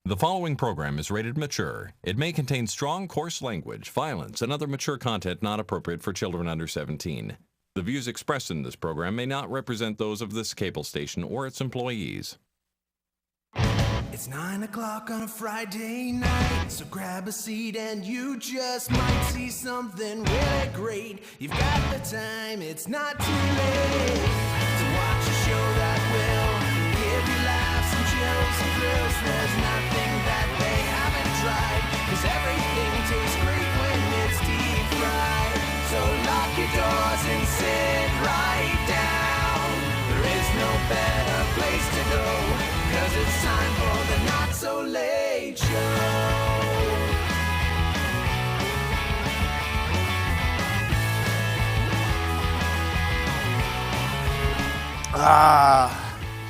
The following program is rated mature. It may contain strong, coarse language, violence, and other mature content not appropriate for children under 17. The views expressed in this program may not represent those of this cable station or its employees. It's 9 o'clock on a Friday night, so grab a seat and you just might see something really great. You've got the time, it's not too late to watch a show that will give you laughs and chills and thrills. There's nothing that they haven't tried, 'cause everything tastes great when it's deep fried. So lock your doors and sit right down. There is no better place to go, 'cause it's time for the Not So Late Show.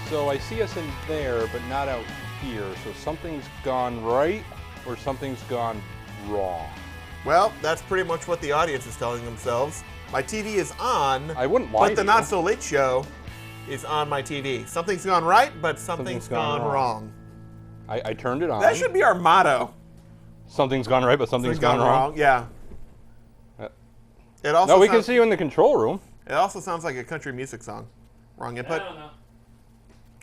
So I see us in there, but not out here. So something's gone right or something's gone wrong. Well, that's pretty much what the audience is telling themselves. My TV is on, I wouldn't lie but the to Not you. So Late Show is on my TV. Something's gone right, but something's gone wrong. I turned it on. That should be our motto. Something's gone right, but something's gone wrong. Yeah. Uh, It also No, we can sounds- see you in the control room. It also sounds like a country music song. Wrong input. I don't know.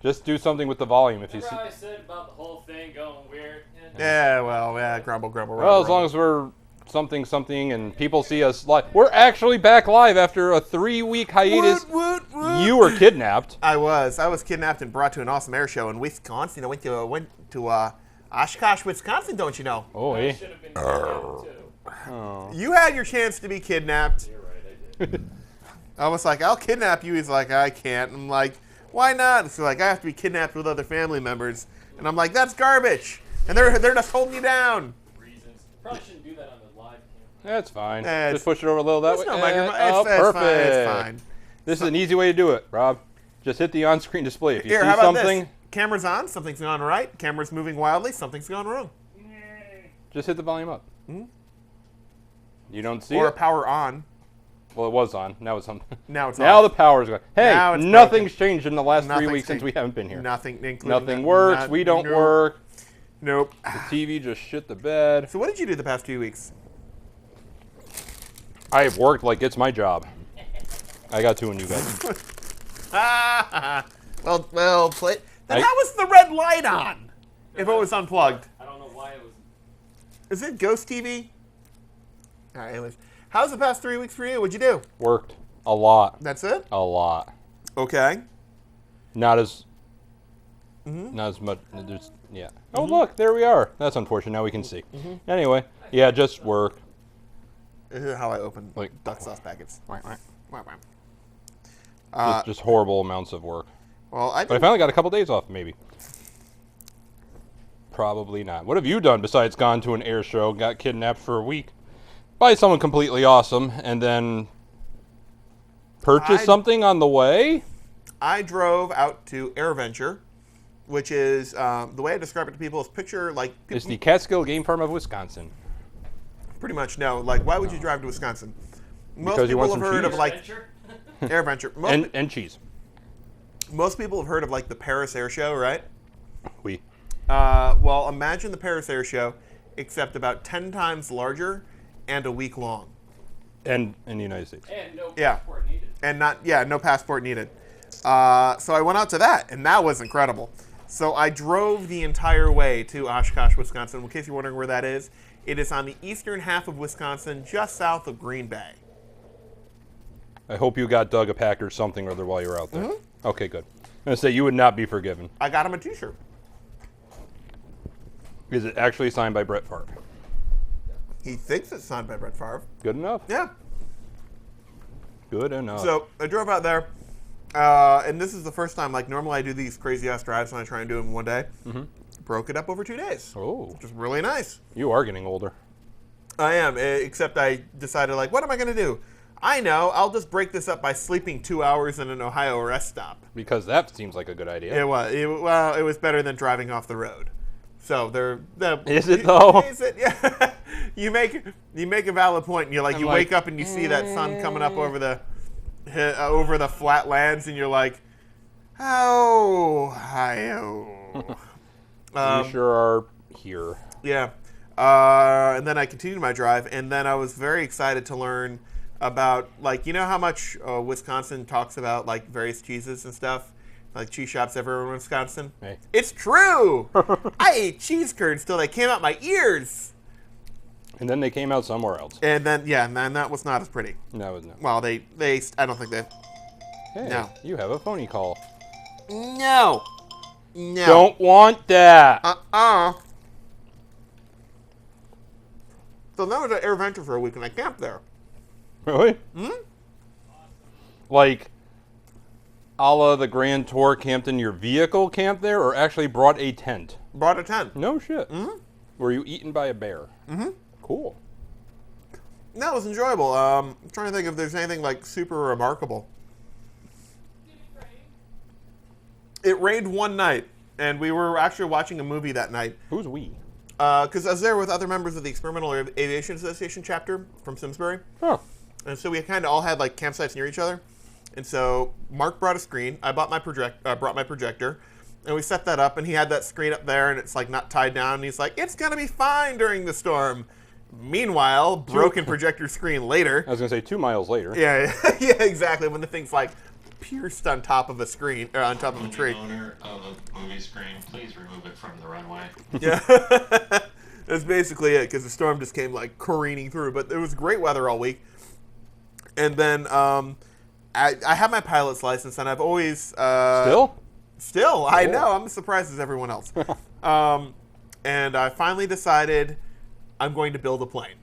Just do something with the volume if you see. Remember how I said about the whole thing going weird? Yeah, well, yeah, grumble, grumble, Well, as long as we're something and people see us live. We're actually back live after a 3-week hiatus. Woot, woot, woot. You were kidnapped. I was kidnapped and brought to an awesome air show in Wisconsin. I went to Oshkosh, Wisconsin, don't you know? Oh, I eh? should have been kidnapped too. You had your chance to be kidnapped. You're right, I did. I was like, I'll kidnap you. He's like, I can't. I'm like, why not? It's like, I have to be kidnapped with other family members. And I'm like, that's garbage. And they're just holding you down. Reasons. Probably shouldn't do that on the live camera. That's fine. Eh, Just push it over a little that There's way. no microphone. Oh, It's perfect. fine. It's fine. This is an easy way to do it, Rob. Just hit the on-screen display. If you Here, see how about something, this? Camera's on. Something's gone right. Camera's moving wildly. Something's gone wrong. just hit the volume up. You don't see Or it? power on. Well, it was on. Now it's on. Now it's Now off. the power's gone. Hey, Now it's nothing's broken. changed in the last 3 Nothing's weeks since we changed. haven't been here. Nothing, including Nothing works. We don't nope. work. Nope. The TV just shit the bed. So what did you do the past 2 weeks? I have worked like it's my job. I got two of you guys. well, play. Then I- how was the red light on? If it was unplugged. I don't know why it was. Is it Ghost TV? All right, anyways. How's the past 3 weeks for you? What'd you do? Worked a lot. That's it? A lot. Okay. Not as much. There's, yeah. Oh, look, there we are. That's unfortunate. Now we can see. Anyway, yeah, just work. This is how I open Like- duck sauce packets. Wah, wah. Just horrible amounts of work. Well, But I finally got a couple days off, maybe. Probably not. What have you done besides gone to an air show, got kidnapped for a week by someone completely awesome, and then purchased something on the way? I drove out to AirVenture, which is the way I describe it to people is picture like It's the Catskill Game Farm of Wisconsin. pretty much no. Like, why would you drive to Wisconsin? Most Because you people want have some heard of cheese. like Adventure? AirVenture. And cheese. Most people have heard of like the Paris Air Show, right? We. Well, imagine the Paris Air Show, except about 10 times larger and a week long. And in the United States. And no Yeah. passport needed. And no passport needed. So I went out to that, and that was incredible. So I drove the entire way to Oshkosh, Wisconsin. In case you're wondering where that is, it is on the eastern half of Wisconsin, just south of Green Bay. I hope you got Doug a pack or something or other while you were out there. Okay, good. I'm going to say you would not be forgiven. I got him a T-shirt. Is it actually signed by Brett Favre? He thinks it's signed by Brett Favre. Good enough. Yeah. Good enough. So I drove out there, and this is the first time. Like normally I do these crazy ass drives when I try and do them in one day. Broke it up over 2 days. Oh, Which is really nice. you are getting older. I am, except I decided, like, what am I going to do? I know, I'll just break this up by sleeping 2 hours in an Ohio rest stop. Because that seems like a good idea. It was better than driving off the road. So Is it, though? Is it? Yeah. you make a valid point, and you're like, I'm you like, wake up and you see that sun coming up over the flat lands, and you're like, oh, Ohio. You sure are here. Yeah. And then I continued my drive, and then I was very excited to learn about, like, you know how much Wisconsin talks about, like, various cheeses and stuff? Like, cheese shops everywhere in Wisconsin? Hey. It's true! I ate cheese curds till they came out my ears! And then they came out somewhere else. And then, yeah, and then that was not as pretty. That was no. Well, they I don't think they... Hey, No. you have a phony call. No! No. Don't want that. So then I was at AirVenture for a week, and I camped there. Really? Like, a la the Grand Tour camped in your vehicle camped there, or actually brought a tent? Brought a tent. No shit. Were you eaten by a bear? Cool. No, it was enjoyable. I'm trying to think if there's anything, like, super remarkable. It rained one night, and we were actually watching a movie that night. Who's we? Because I was there with other members of the Experimental Aviation Association chapter from Simsbury. Huh. And so we kind of all had, like, campsites near each other. And so Mark brought a screen. I brought my projector. And we set that up, and he had that screen up there, and it's, like, not tied down. And he's like, it's going to be fine during the storm. Meanwhile, broken projector screen later. I was going to say 2 miles later. Yeah, yeah, exactly. When the thing's, like, pierced on top of a screen, or on top of a tree. Owner of a movie screen, please remove it from the runway. Yeah. That's basically it, because the storm just came, like, careening through. But it was great weather all week. And then I have my pilot's license, and I've always... Still? Still, I know. I'm as surprised as everyone else. And I finally decided I'm going to build a plane.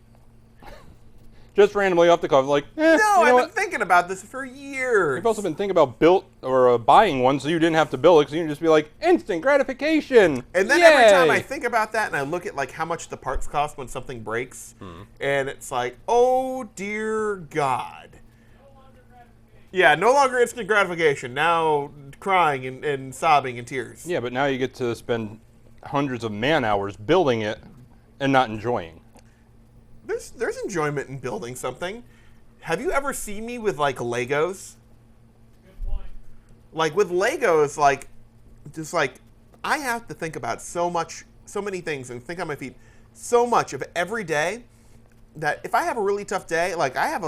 Just randomly off the cuff, like, No, you know I've been what? thinking about this for years. You've also been thinking about buying one so you didn't have to build it, because you can just be like, instant gratification. And then every time I think about that and I look at, like, how much the parts cost when something breaks, and it's like, oh dear God. Yeah, no longer instant gratification. Now crying and sobbing in tears. Yeah, but now you get to spend hundreds of man hours building it and not enjoying. There's enjoyment in building something. Have you ever seen me with, like, Legos? Good point. Like, with Legos, like, just like, I have to think about so many things and think on my feet so much of every day that if I have a really tough day, like, I have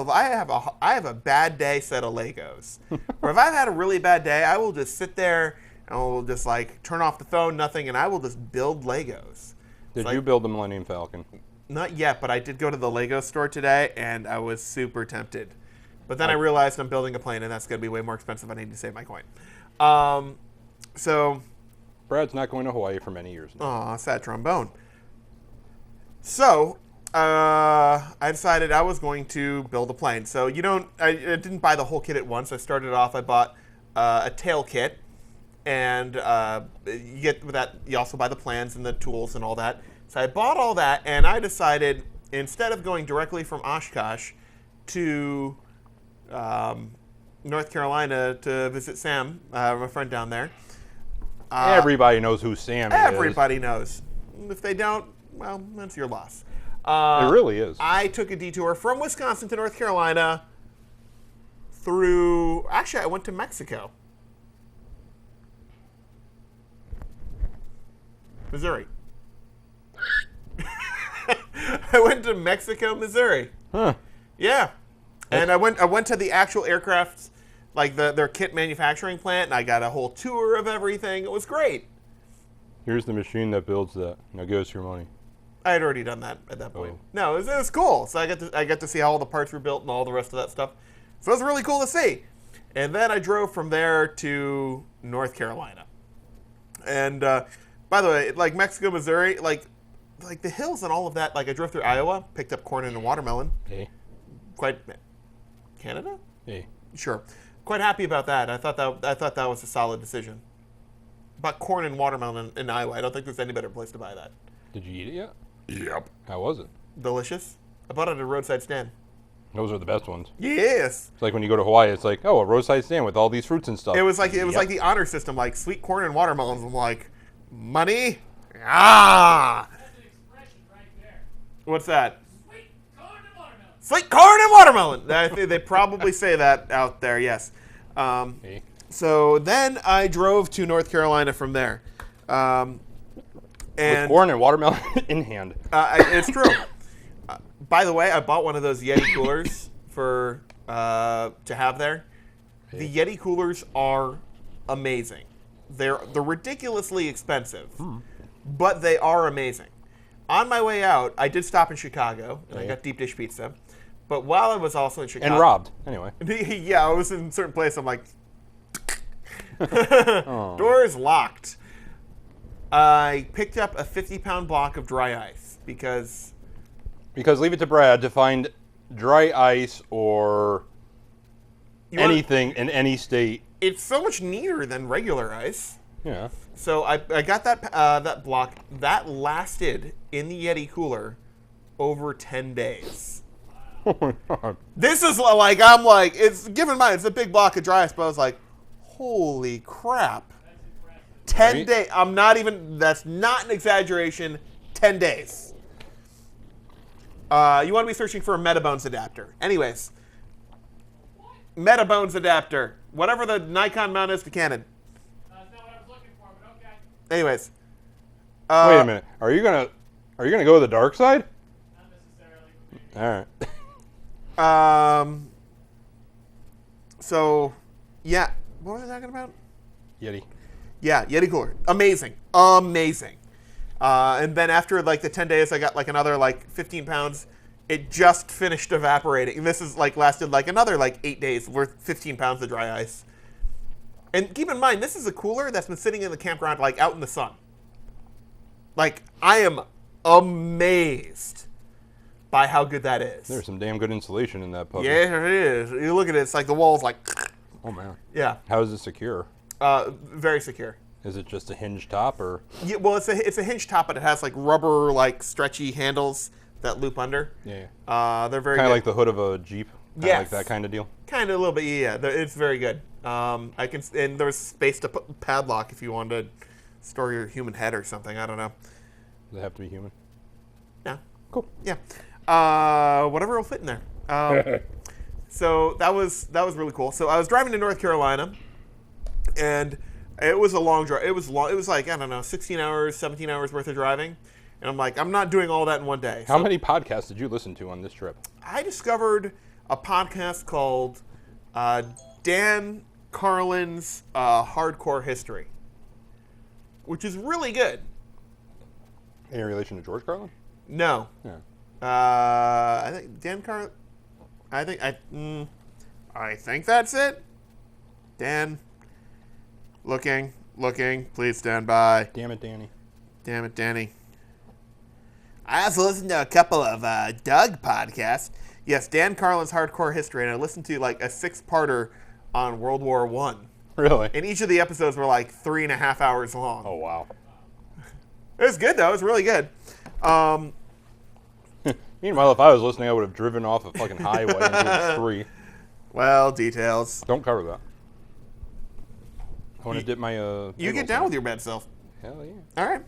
a bad day set of Legos. Or if I've had a really bad day, I will just sit there and I will just, like, turn off the phone, nothing, and I will just build Legos. Did like- you build the Millennium Falcon? Not yet, but I did go to the Lego store today, and I was super tempted. But then I realized I'm building a plane, and that's going to be way more expensive. I need to save my coin. So, Brad's not going to Hawaii for many years now. aw, sad trombone. So, I decided I was going to build a plane. So I didn't buy the whole kit at once. I started off, I bought a tail kit, and you get with that. You also buy the plans and the tools and all that. So I bought all that, and I decided, instead of going directly from Oshkosh to North Carolina to visit Sam, my friend down there. Everybody knows who Sam is. Everybody knows. If they don't, well, that's your loss. It really is. I took a detour from Wisconsin to North Carolina through... Actually, I went to Mexico. Missouri. I went to Mexico, Missouri. Huh. Yeah. And I went to the actual aircraft, like their kit manufacturing plant, and I got a whole tour of everything. It was great. Here's the machine that builds that. Now give us your money. I had already done that at that point. Oh. No, it was cool. So I got to see how all the parts were built and all the rest of that stuff. So it was really cool to see. And then I drove from there to North Carolina. And by the way, like Mexico, Missouri, like the hills and all of that. Like I drove through Iowa, picked up corn and a watermelon. Hey. Quite Canada? Hey. Sure. Quite happy about that. I thought that was a solid decision. Bought corn and watermelon in Iowa. I don't think there's any better place to buy that. Did you eat it yet? Yep. How was it? Delicious. I bought it at a roadside stand. Those are the best ones. Yes. It's like when you go to Hawaii, it's like, oh, a roadside stand with all these fruits and stuff. It was like Yep. the honor system, like sweet corn and watermelons. I'm like, money? Ah. That's an expression right there. What's that? Sweet corn and watermelon. Sweet corn and watermelon. I think they probably say that out there. Yes. Hey. So then I drove to North Carolina from there. And Corn and watermelon in hand. it's true. By the way, I bought one of those Yeti coolers for to have there. The Yeti coolers are amazing. They're ridiculously expensive, but they are amazing. On my way out, I did stop in Chicago, and I got deep dish pizza. But while I was also in Chicago... And robbed, anyway. Yeah, I was in a certain place, I'm like... Doors locked. I picked up a 50-pound block of dry ice, because... Because leave it to Brad to find dry ice or anything in any state. It's so much neater than regular ice. Yeah. So I got that block. That lasted in the Yeti cooler over 10 days. Oh my god. This is like, I'm like, it's, given mine, it's a big block of dry ice, but I was like, holy crap. 10 Right? days. I'm not even, that's not an exaggeration, 10 days. You want to be searching for a Metabones adapter. Anyways, Metabones adapter. Whatever the Nikon mount is to Canon. That's not what I was looking for, but okay. Anyways. Wait a minute. Are you gonna go to the dark side? Not necessarily. Maybe. All right. So, yeah. What was I talking about? Yeti. Yeah, Yeti cooler. Amazing. Amazing. And then after like the 10 days, I got like another like 15 pounds. It just finished evaporating. And this is like lasted like another like 8 days worth 15 pounds of dry ice. And keep in mind, this is a cooler that's been sitting in the campground like out in the sun. Like, I am amazed by how good that is. There's some damn good insulation in that puppy. Yeah, it is. You look at it, it's like the wall's like, Oh man. yeah, How is it secure? very secure. Is it just a hinge top or? Yeah, well, it's a hinge top, but it has like rubber, like stretchy handles that loop under. Yeah. They're very Kind good. of like the hood of a Jeep. Kind Yes. like that kind of deal. Kind of a little bit, yeah. It's very good. I can, and there's space to put padlock if you wanted to store your human head or something. I don't know. Does it have to be human? Yeah, Cool. yeah. Whatever will fit in there. So that was really cool. So I was driving to North Carolina, and it was a long drive. It was long. It was like, I don't know, 16 hours, 17 hours worth of driving. And I'm like, I'm not doing all that in one day. How So many podcasts did you listen to on this trip? I discovered a podcast called Dan Carlin's Hardcore History, which is really good. Any relation to George Carlin? No. Yeah. I think Dan Carlin. I think that's it. Dan. Looking. Please stand by. Damn it, Danny. Damn it, Danny. I also listened to a couple of Doug podcasts. Yes, Dan Carlin's Hardcore History, and I listened to like a 6-parter on World War I. Really? And each of the episodes were like 3.5 hours long. Oh wow. It was good though. It was really good. Meanwhile, if I was listening, I would have driven off a fucking highway into a tree. Well, details. Don't cover that. I want to dip my. You get down with your bad self. Hell yeah. All right.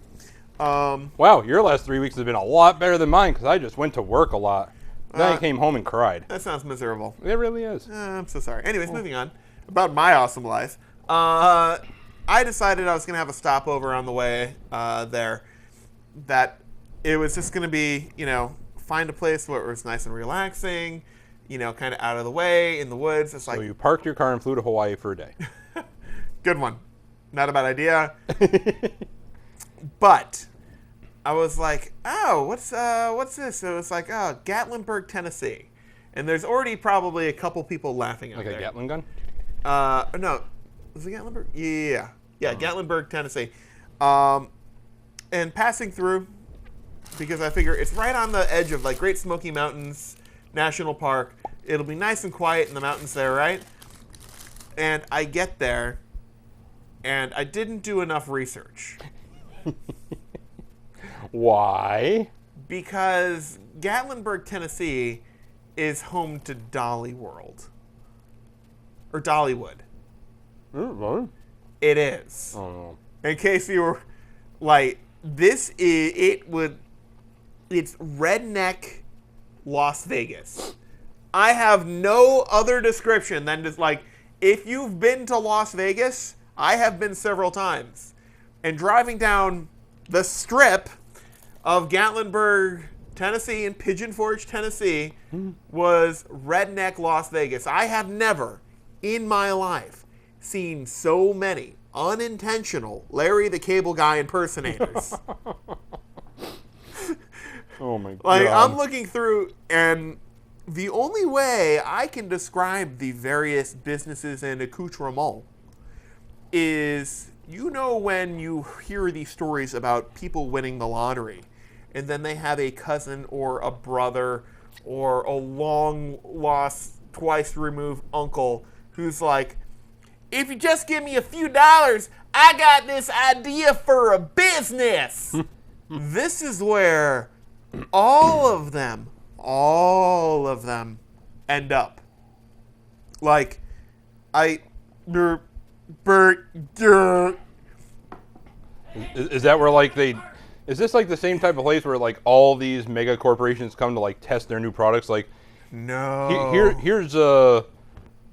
Wow, your last 3 weeks has been a lot better than mine because I just went to work a lot. Then I came home and cried. That sounds miserable. It really is. I'm so sorry. Anyways, moving on. About my awesome life. I decided I was going to have a stopover on the way there. That it was just going to be, find a place where it was nice and relaxing, kind of out of the way, in the woods. It's like, So you parked your car and flew to Hawaii for a day. good one. Not a bad idea. But I was like, oh, what's this? So it's like, oh, Gatlinburg, Tennessee. And there's already probably a couple people laughing out Like there. a Gatling gun? No. Was it Gatlinburg? Yeah. Yeah, Gatlinburg, Tennessee. And passing through, because I figure it's right on the edge of like Great Smoky Mountains National Park. It'll be nice and quiet in the mountains there, right? And I get there, and I didn't do enough research. Why? Because Gatlinburg, Tennessee is home to Dolly World. Or Dollywood. Oh, It is. no. In case you were like, it's redneck Las Vegas. I have no other description than just like, if you've been to Las Vegas, I have been several times. And driving down the strip of Gatlinburg, Tennessee, and Pigeon Forge, Tennessee, was redneck Las Vegas. I have never, in my life, seen so many unintentional Larry the Cable Guy impersonators. Oh my god. Like, I'm looking through, and the only way I can describe the various businesses and accoutrements is, you know, when you hear these stories about people winning the lottery, and then they have a cousin or a brother or a long-lost, twice-removed uncle who's like, if you just give me a few dollars, I got this idea for a business. This is where all of them end up. Like, Is that where like they? Is this like the same type of place where like all these mega corporations come to like test their new products? Like, no. here's a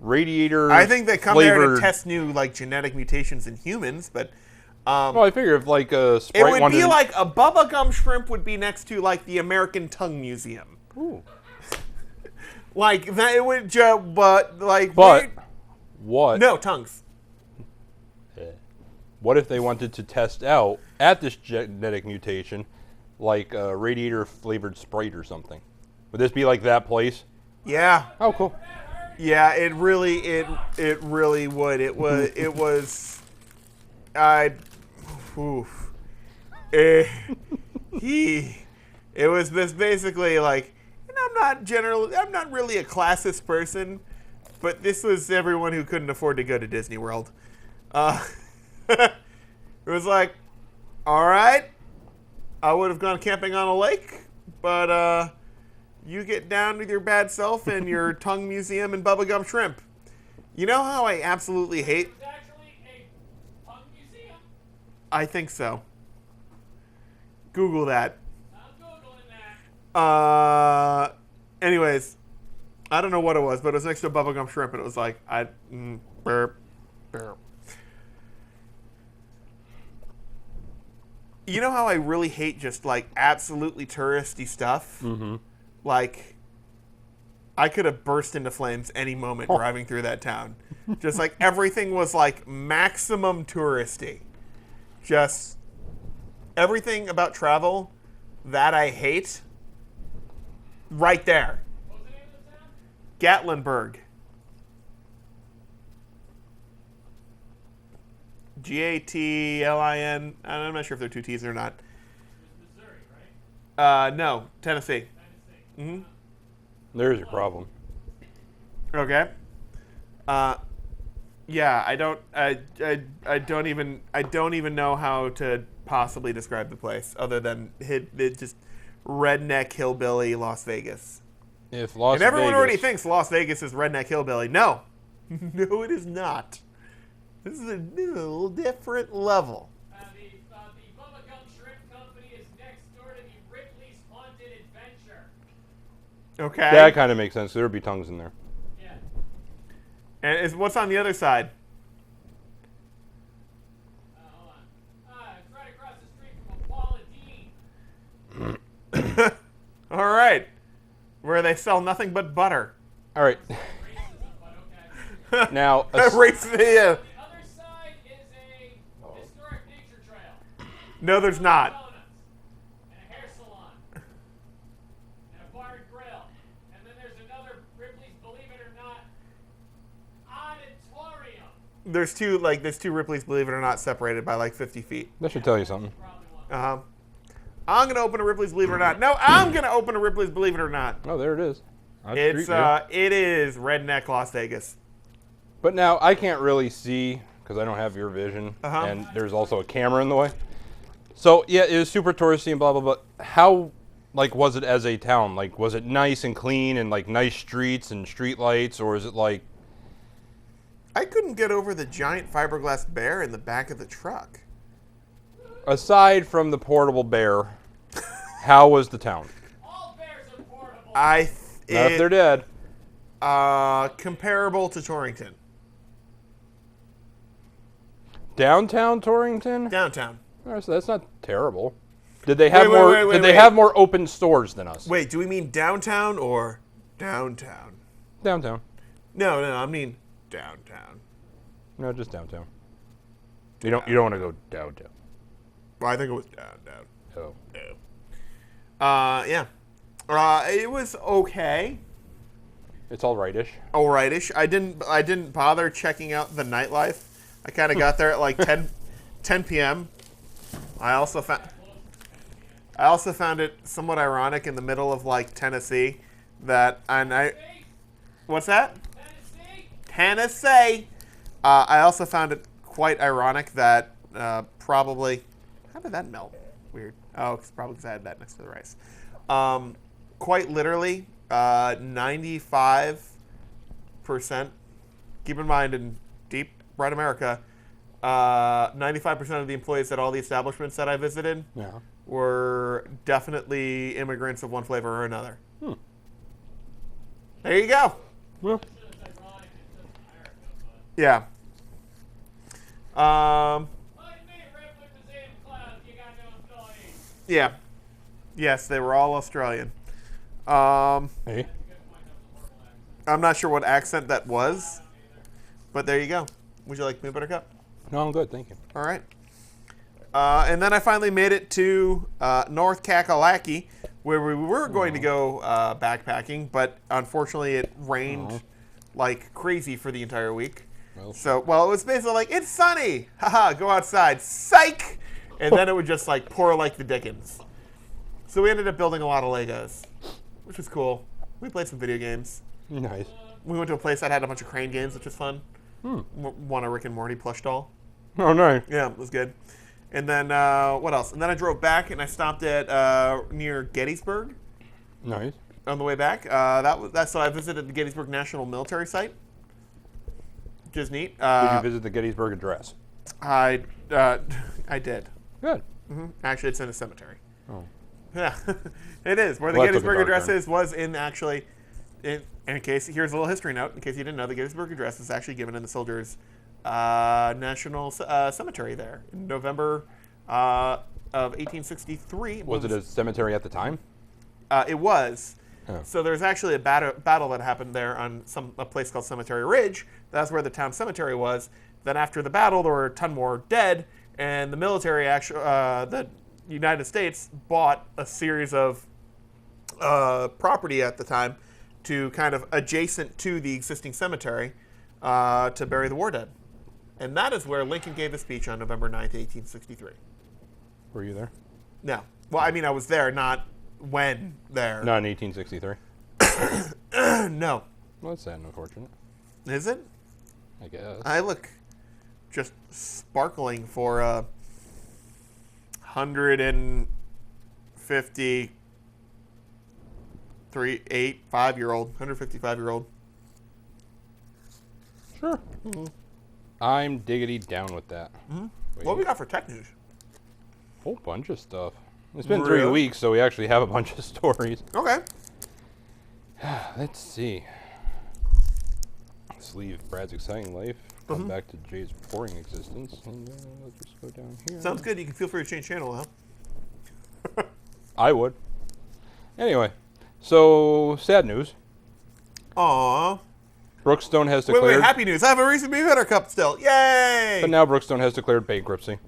radiator. I think they come there to flavored- test new like genetic mutations in humans, but Well, I figure if like a it Sprite would wanted be to- like a Bubba Gum Shrimp would be next to like the American Tongue Museum. Ooh. Like that, it would but like But what? no tongues. What if they wanted to test out at this genetic mutation, like a radiator flavored Sprite or something? Would this be like that place? Yeah. Oh, cool. Yeah, it really would. It was it was this basically like, and I'm not really a classist person, but this was everyone who couldn't afford to go to Disney World. It was like, all right, I would have gone camping on a lake, but you get down with your bad self and your tongue museum and bubblegum shrimp. You know how I absolutely hate? It's actually a tongue museum. I think so. Google that. I'm Googling that. Anyways, I don't know what it was, but it was next to a bubblegum shrimp, and it was like, burp. You know how I really hate just like absolutely touristy stuff? Mm-hmm. Like, I could have burst into flames any moment driving through that town. Just like everything was like maximum touristy. Just everything about travel that I hate, right there. What was the name of the town? Gatlinburg. Gatlin. I'm not sure if they're two T's or not. It's Missouri, right? No, Tennessee. Tennessee. There's your problem. Okay. Yeah, I don't even know how to possibly describe the place other than it just redneck hillbilly Las Vegas. If Las And everyone Vegas, already thinks Las Vegas is redneck hillbilly. No. No, it is not. This is a little different level. The Bubba Gum Shrimp Company is next door to the Ripley's Haunted Adventure. Okay. that kind of makes sense. There would be tongues in there. Yeah. And what's on the other side? Hold on. It's right across the street from a Paula Deen. All right. Where they sell nothing but butter. All right. Racism, but okay. Now, Yeah. The other side is a historic nature trail. No, there's not. Donuts. And a hair salon. And a bar and grill. And then there's another Ripley's, believe it or not, auditorium. There's two Ripley's, believe it or not, separated by like 50 feet. that should tell you something. Probably one. I'm gonna open a Ripley's, believe it or not. No, I'm gonna open a Ripley's, believe it or not. Oh, there it is. On the It's street, yeah. it is redneck Las Vegas. But now I can't really see because I don't have your vision, Uh-huh. and there's also a camera in the way. So yeah, it was super touristy and blah blah blah. How like was it as a town? Like was it nice and clean and like nice streets and street lights, or is it like I couldn't get over the giant fiberglass bear in the back of the truck. aside from the portable bear? How was the town? All bears are portable. Not if they're dead. Comparable to Torrington. Downtown Torrington? Downtown. All right, so that's not terrible. Did they have wait, Did they have more open stores than us? Wait, do we mean downtown or downtown? Downtown. No, I mean downtown. No, just downtown. You don't want to go downtown. Well, I think it was downtown. Oh. Yeah. It was okay. It's all rightish. Alrightish. I didn't bother checking out the nightlife. I kind of got there at like 10 p.m. I also found it somewhat ironic in the middle of like Tennessee what's that? Tennessee. I also found it quite ironic that probably, how did that melt? Weird. Oh, it's probably because I had that next to the rice. Quite literally, 95%. Keep in mind, in deep red America, 95% of the employees at all the establishments that I visited Yeah. were definitely immigrants of one flavor or another. There you go. Well, Yeah. Yeah. Yes, they were all Australian. hey. I'm not sure what accent that was, but there you go. Would you like me, Buttercup? No, I'm good, thank you. All right. And then I finally made it to North Kakalaki, where we were going to go backpacking, but unfortunately it rained like crazy for the entire week. Well, it was basically like, it's sunny! Haha, go outside. Psych! And then it would just like pour like the Dickens. So we ended up building a lot of Legos, which was cool. We played some video games. Nice. We went to a place that had a bunch of crane games, which was fun. Won a Rick and Morty plush doll. Oh, nice. Yeah, it was good. And then what else? And then I drove back and I stopped at near Gettysburg Nice. on the way back. So I visited the Gettysburg National Military Site, which is neat. Did you visit the Gettysburg Address? I did. Good. Actually, it's in a cemetery. Oh. Yeah, it is. Where the Well, that took a Gettysburg dark Address turn. is was in actually. In case here's a little history note. In case you didn't know, the Gettysburg Address is actually given in the Soldiers' National Cemetery there in November of 1863. Was it a cemetery at the time? It was. Oh. So there's actually a battle that happened there on a place called Cemetery Ridge. That's where the town cemetery was. Then after the battle, there were a ton more dead, and the military, the United States, bought a series of property at the time to kind of adjacent to the existing cemetery to bury the war dead. And that is where Lincoln gave a speech on November 9th, 1863. Were you there? No. Well, I mean, I was there, not when there. Not in 1863. No. Well, that's sad and unfortunate, Is it? I guess. I look just sparkling for a 155-year-old. Sure. I'm diggity down with that. What we got for tech news? Whole bunch of stuff. It's been 3 Really? weeks, so we actually have a bunch of stories. Okay. Let's see. Let's leave Brad's exciting life. Come back to Jay's boring existence. And let's just go down here. Sounds good. You can feel free to change channel now. I would. Anyway, so sad news. Aww. Brookstone has declared. Wait, happy news. I have a Reese's Peanut Butter Cup still. Yay! But now Brookstone has declared bankruptcy.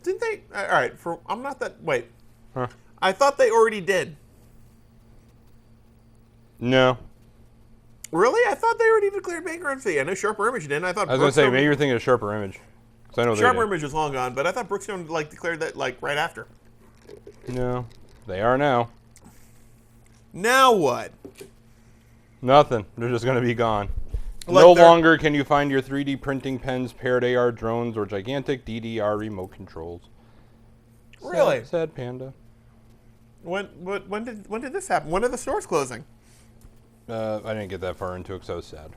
Didn't they? All right. I'm not that. Wait. Huh? I thought they already did. No. Really? I thought they already declared bankruptcy. I know Sharper Image didn't. I thought I was going to say, Brookstone- maybe you're thinking of Sharper Image. 'Cause I know they Sharper did. Image was long gone, but I thought Brookstone declared that right after. No. They are now. Now what? Nothing. They're just going to be gone. Like No they're- longer can you find your 3D printing pens, paired AR drones, or gigantic DDR remote controls. Really? Sad panda. When did this happen? When are the stores closing? I didn't get that far into it because I was sad.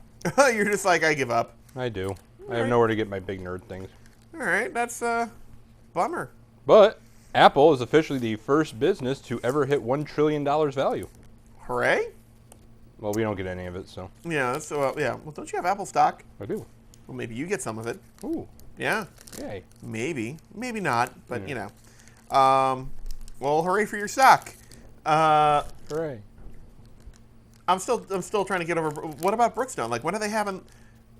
You're just like, I give up. I do. I have Alright. nowhere to get my big nerd things. All right, that's bummer. But Apple is officially the first business to ever hit $1 trillion value. Hooray! Well, we don't get any of it, so Yeah. So yeah. Well, don't you have Apple stock? I do. Well, maybe you get some of it. Ooh. Yeah. Yay. Maybe. Maybe not, but you know. Well, hooray for your stock. Hooray. I'm still trying to get over. What about Brookstone? Like, when are they having?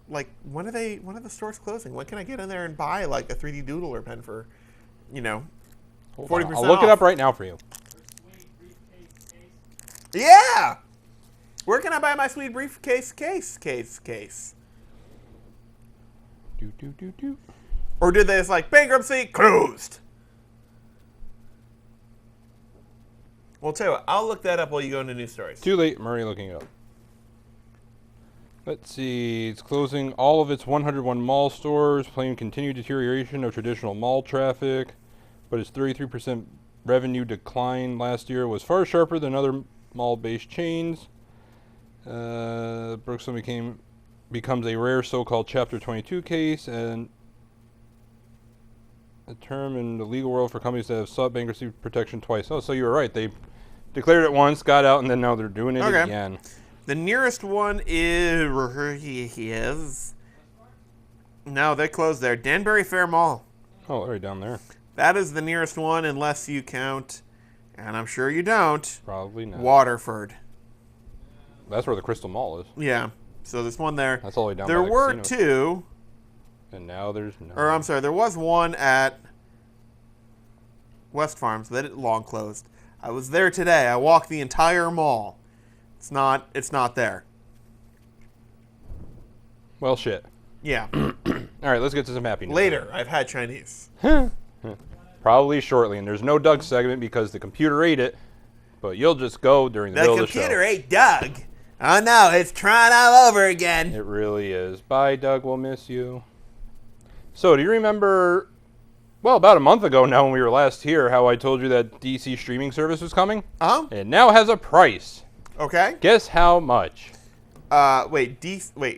Like, when are the stores closing? When can I get in there and buy like a 3D doodler pen for, you know, 40% I'll look it off? up right now for you. Yeah. Where can I buy my sweet briefcase case? Do. Or did they just like bankruptcy closed? Well, tell you what, I'll look that up while you go into news stories. Too late. I'm already looking it up. Let's see. It's closing all of its 101 mall stores, claiming continued deterioration of traditional mall traffic, but its 33% revenue decline last year was far sharper than other mall-based chains. Brookstone becomes a rare so-called Chapter 22 case, and a term in the legal world for companies that have sought bankruptcy protection twice. Oh, so you were right. They declared it once, got out, and then now they're doing it Okay. again. The nearest one is. No, they closed there. Danbury Fair Mall. Oh, right down there. That is the nearest one, unless you count, and I'm sure you don't, Probably not. Waterford. That's where the Crystal Mall is. Yeah. So there's one there. That's all the way down There by the were casino. two, And now there's none. or I'm sorry, there was one at West Farms that long closed. I was there today. I walked the entire mall. It's not there. Well, shit. Yeah. All right, let's get to some happy news. Later, I've had Chinese. Probably shortly. And there's no Doug segment because the computer ate it. But you'll just go during the The middle of the show. computer ate Doug. Oh no, it's trying all over again. It really is. Bye, Doug. We'll miss you. So, do you remember, well, about a month ago now when we were last here, how I told you that DC streaming service was coming? Oh, It now has a price. okay. Guess how much? Wait,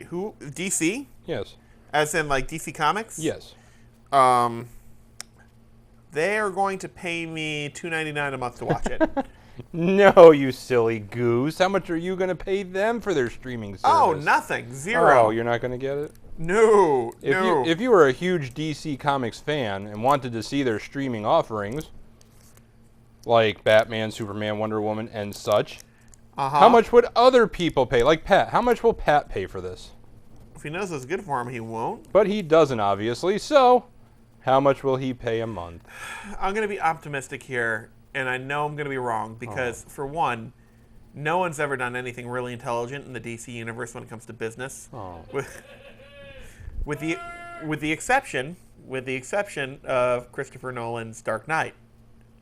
who? DC? Yes. As in like DC Comics? Yes. They are going to pay me $2.99 a month to watch it. No, you silly goose. How much are you going to pay them for their streaming service? Oh, nothing. Zero. Oh, you're not going to get it? No. No. If you were a huge DC Comics fan and wanted to see their streaming offerings, like Batman, Superman, Wonder Woman, and such, how much would other people pay? Like Pat. How much will Pat pay for this? If he knows it's good for him, he won't. But he doesn't, obviously. So, how much will he pay a month? I'm going to be optimistic here, and I know I'm going to be wrong because, for one, no one's ever done anything really intelligent in the DC universe when it comes to business. Oh. With the exception of Christopher Nolan's Dark Knight.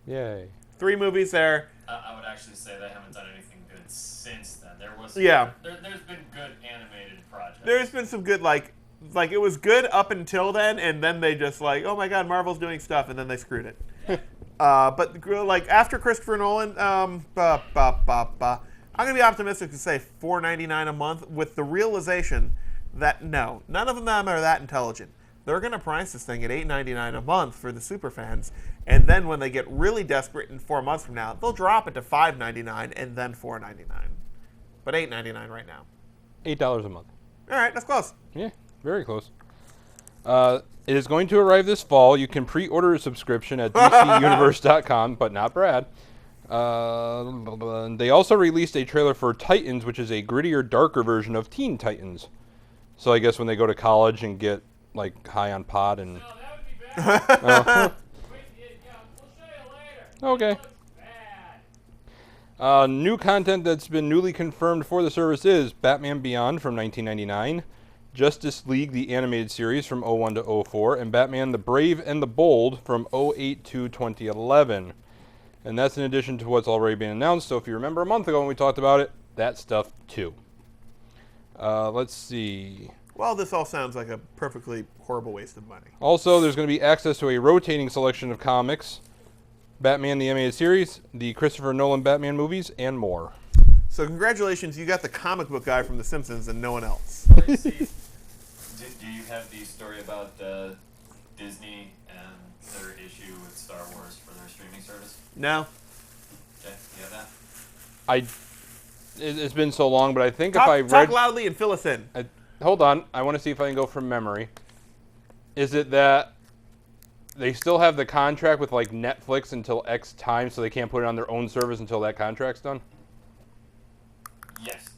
Yay. 3 movies there. I would actually say they haven't done anything good since then. There's been good animated projects. There's been some good, like it was good up until then, and then they just like, oh my god, Marvel's doing stuff, and then they screwed it. But like after Christopher Nolan, I'm gonna be optimistic to say $4.99 a month, with the realization that no, none of them are that intelligent. They're gonna price this thing at $8.99 a month for the super fans, and then when they get really desperate in 4 months from now, they'll drop it to $5.99 and then $4.99. But $8.99 right now. $8 a month. All right, that's close. Yeah, very close. It is going to arrive this fall. You can pre-order a subscription at DCUniverse.com, but not Brad. They also released a trailer for Titans, which is a grittier, darker version of Teen Titans. So I guess when they go to college and get like high on pot and... No, that would be bad. Wait, yeah, we'll show you later. Okay. It's bad. New content that's been newly confirmed for the service is Batman Beyond from 1999, Justice League the Animated Series from 01 to 04, and Batman the Brave and the Bold from 08 to 2011. And that's in addition to what's already been announced, so if you remember a month ago when we talked about it, that stuff too. Let's see. Well, this all sounds like a perfectly horrible waste of money. Also, there's going to be access to a rotating selection of comics, Batman the Animated Series, the Christopher Nolan Batman movies, and more. So congratulations, you got the comic book guy from The Simpsons and no one else. Do you have the story about Disney and their issue with Star Wars for their streaming service? No? Okay, you have that? It's been so long, but I think Talk, if I talk read... loudly and fill us in. Hold on. I want to see if I can go from memory. Is it that they still have the contract with like Netflix until X time, so they can't put it on their own service until that contract's done? Yes.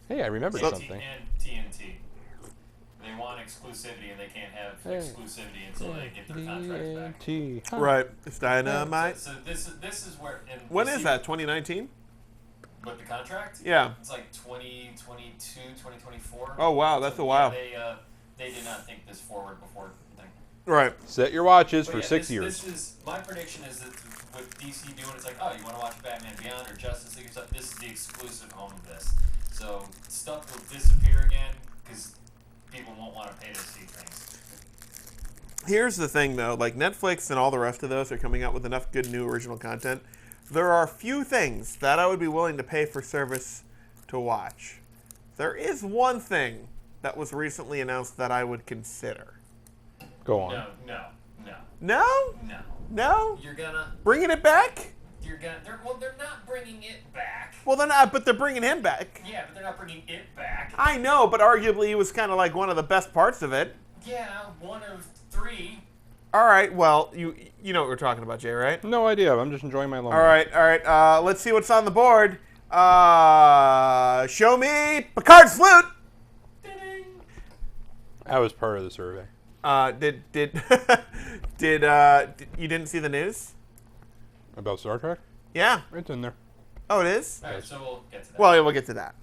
Hey, I remember TNT something. and TNT. They want exclusivity, and they can't have exclusivity until they get their contracts back. TNT. Huh. Right. It's Dynamite. So this is where. And When you is see that? 2019? With the contract? Yeah. It's like 2022, 2024. Oh, wow, that's a while. Yeah, they did not think this forward before. Right. Set your watches But for yeah, 6 this, years. This is my prediction is that with DC doing, it's like, oh, you want to watch Batman Beyond or Justice League or stuff. This is the exclusive home of this. So stuff will disappear again because people won't want to pay to see things. Here's the thing, though. Like, Netflix and all the rest of those are coming out with enough good new original content. There are few things that I would be willing to pay for service to watch. There is one thing that was recently announced that I would consider. Go on. No. No? No? You're gonna. Bringing it back? They're not bringing it back. Well, they're not, but they're bringing him back. Yeah, but they're not bringing it back. I know, but arguably he was kind of like one of the best parts of it. Yeah, one of 3. All right, well, you know what we're talking about, Jay, right? No idea. I'm just enjoying my lunch. All right. Let's see what's on the board. Show me Picard's flute. That was part of the survey. Did you didn't see the news? About Star Trek? Yeah. It's in there. Oh, it is? Alright, so we'll get to that. Well, yeah, we'll get to that.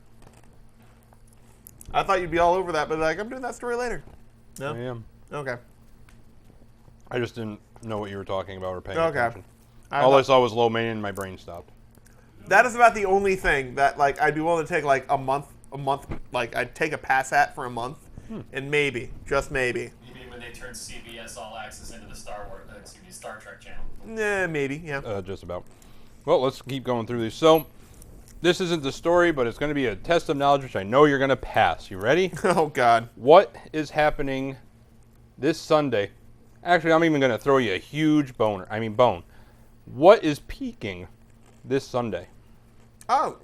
I thought you'd be all over that, but like, I'm doing that story later. No? I am. Okay. I just didn't know what you were talking about or paying Okay. attention. I All I thought- saw was low main and my brain stopped. That is about the only thing that like I'd be willing to take like a month, like I'd take a pass at for a month, and maybe, just maybe, You mean when they turned CBS All Access into the Star Trek channel? maybe, yeah. Just about. Well, let's keep going through these. So, this isn't the story, but it's going to be a test of knowledge, which I know you're going to pass. You ready? Oh God. What is happening this Sunday? Actually, I'm even going to throw you a huge bone. What is peaking this Sunday? Oh,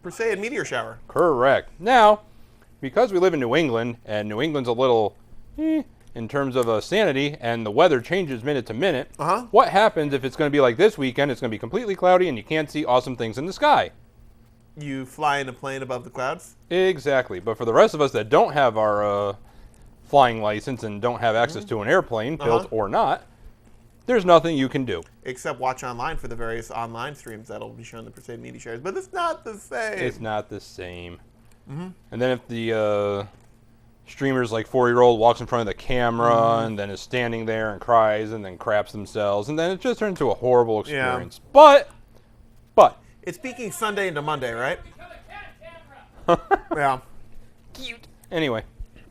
Perseid meteor shower. Correct. Now, because we live in New England, and New England's a little in terms of sanity, and the weather changes minute to minute, what happens if it's going to be like this weekend? It's going to be completely cloudy, and you can't see awesome things in the sky. You fly in a plane above the clouds? Exactly. But for the rest of us that don't have our flying license and don't have access to an airplane, built or not, there's nothing you can do. Except watch online for the various online streams that'll be showing the Perseid meteor showers. But it's not the same. It's not the same. And then if the streamer's like 4-year-old walks in front of the camera and then is standing there and cries and then craps themselves, and then it just turns into a horrible experience. But It's peaking Sunday into Monday, right? Become a cat camera. Yeah. cute. Anyway,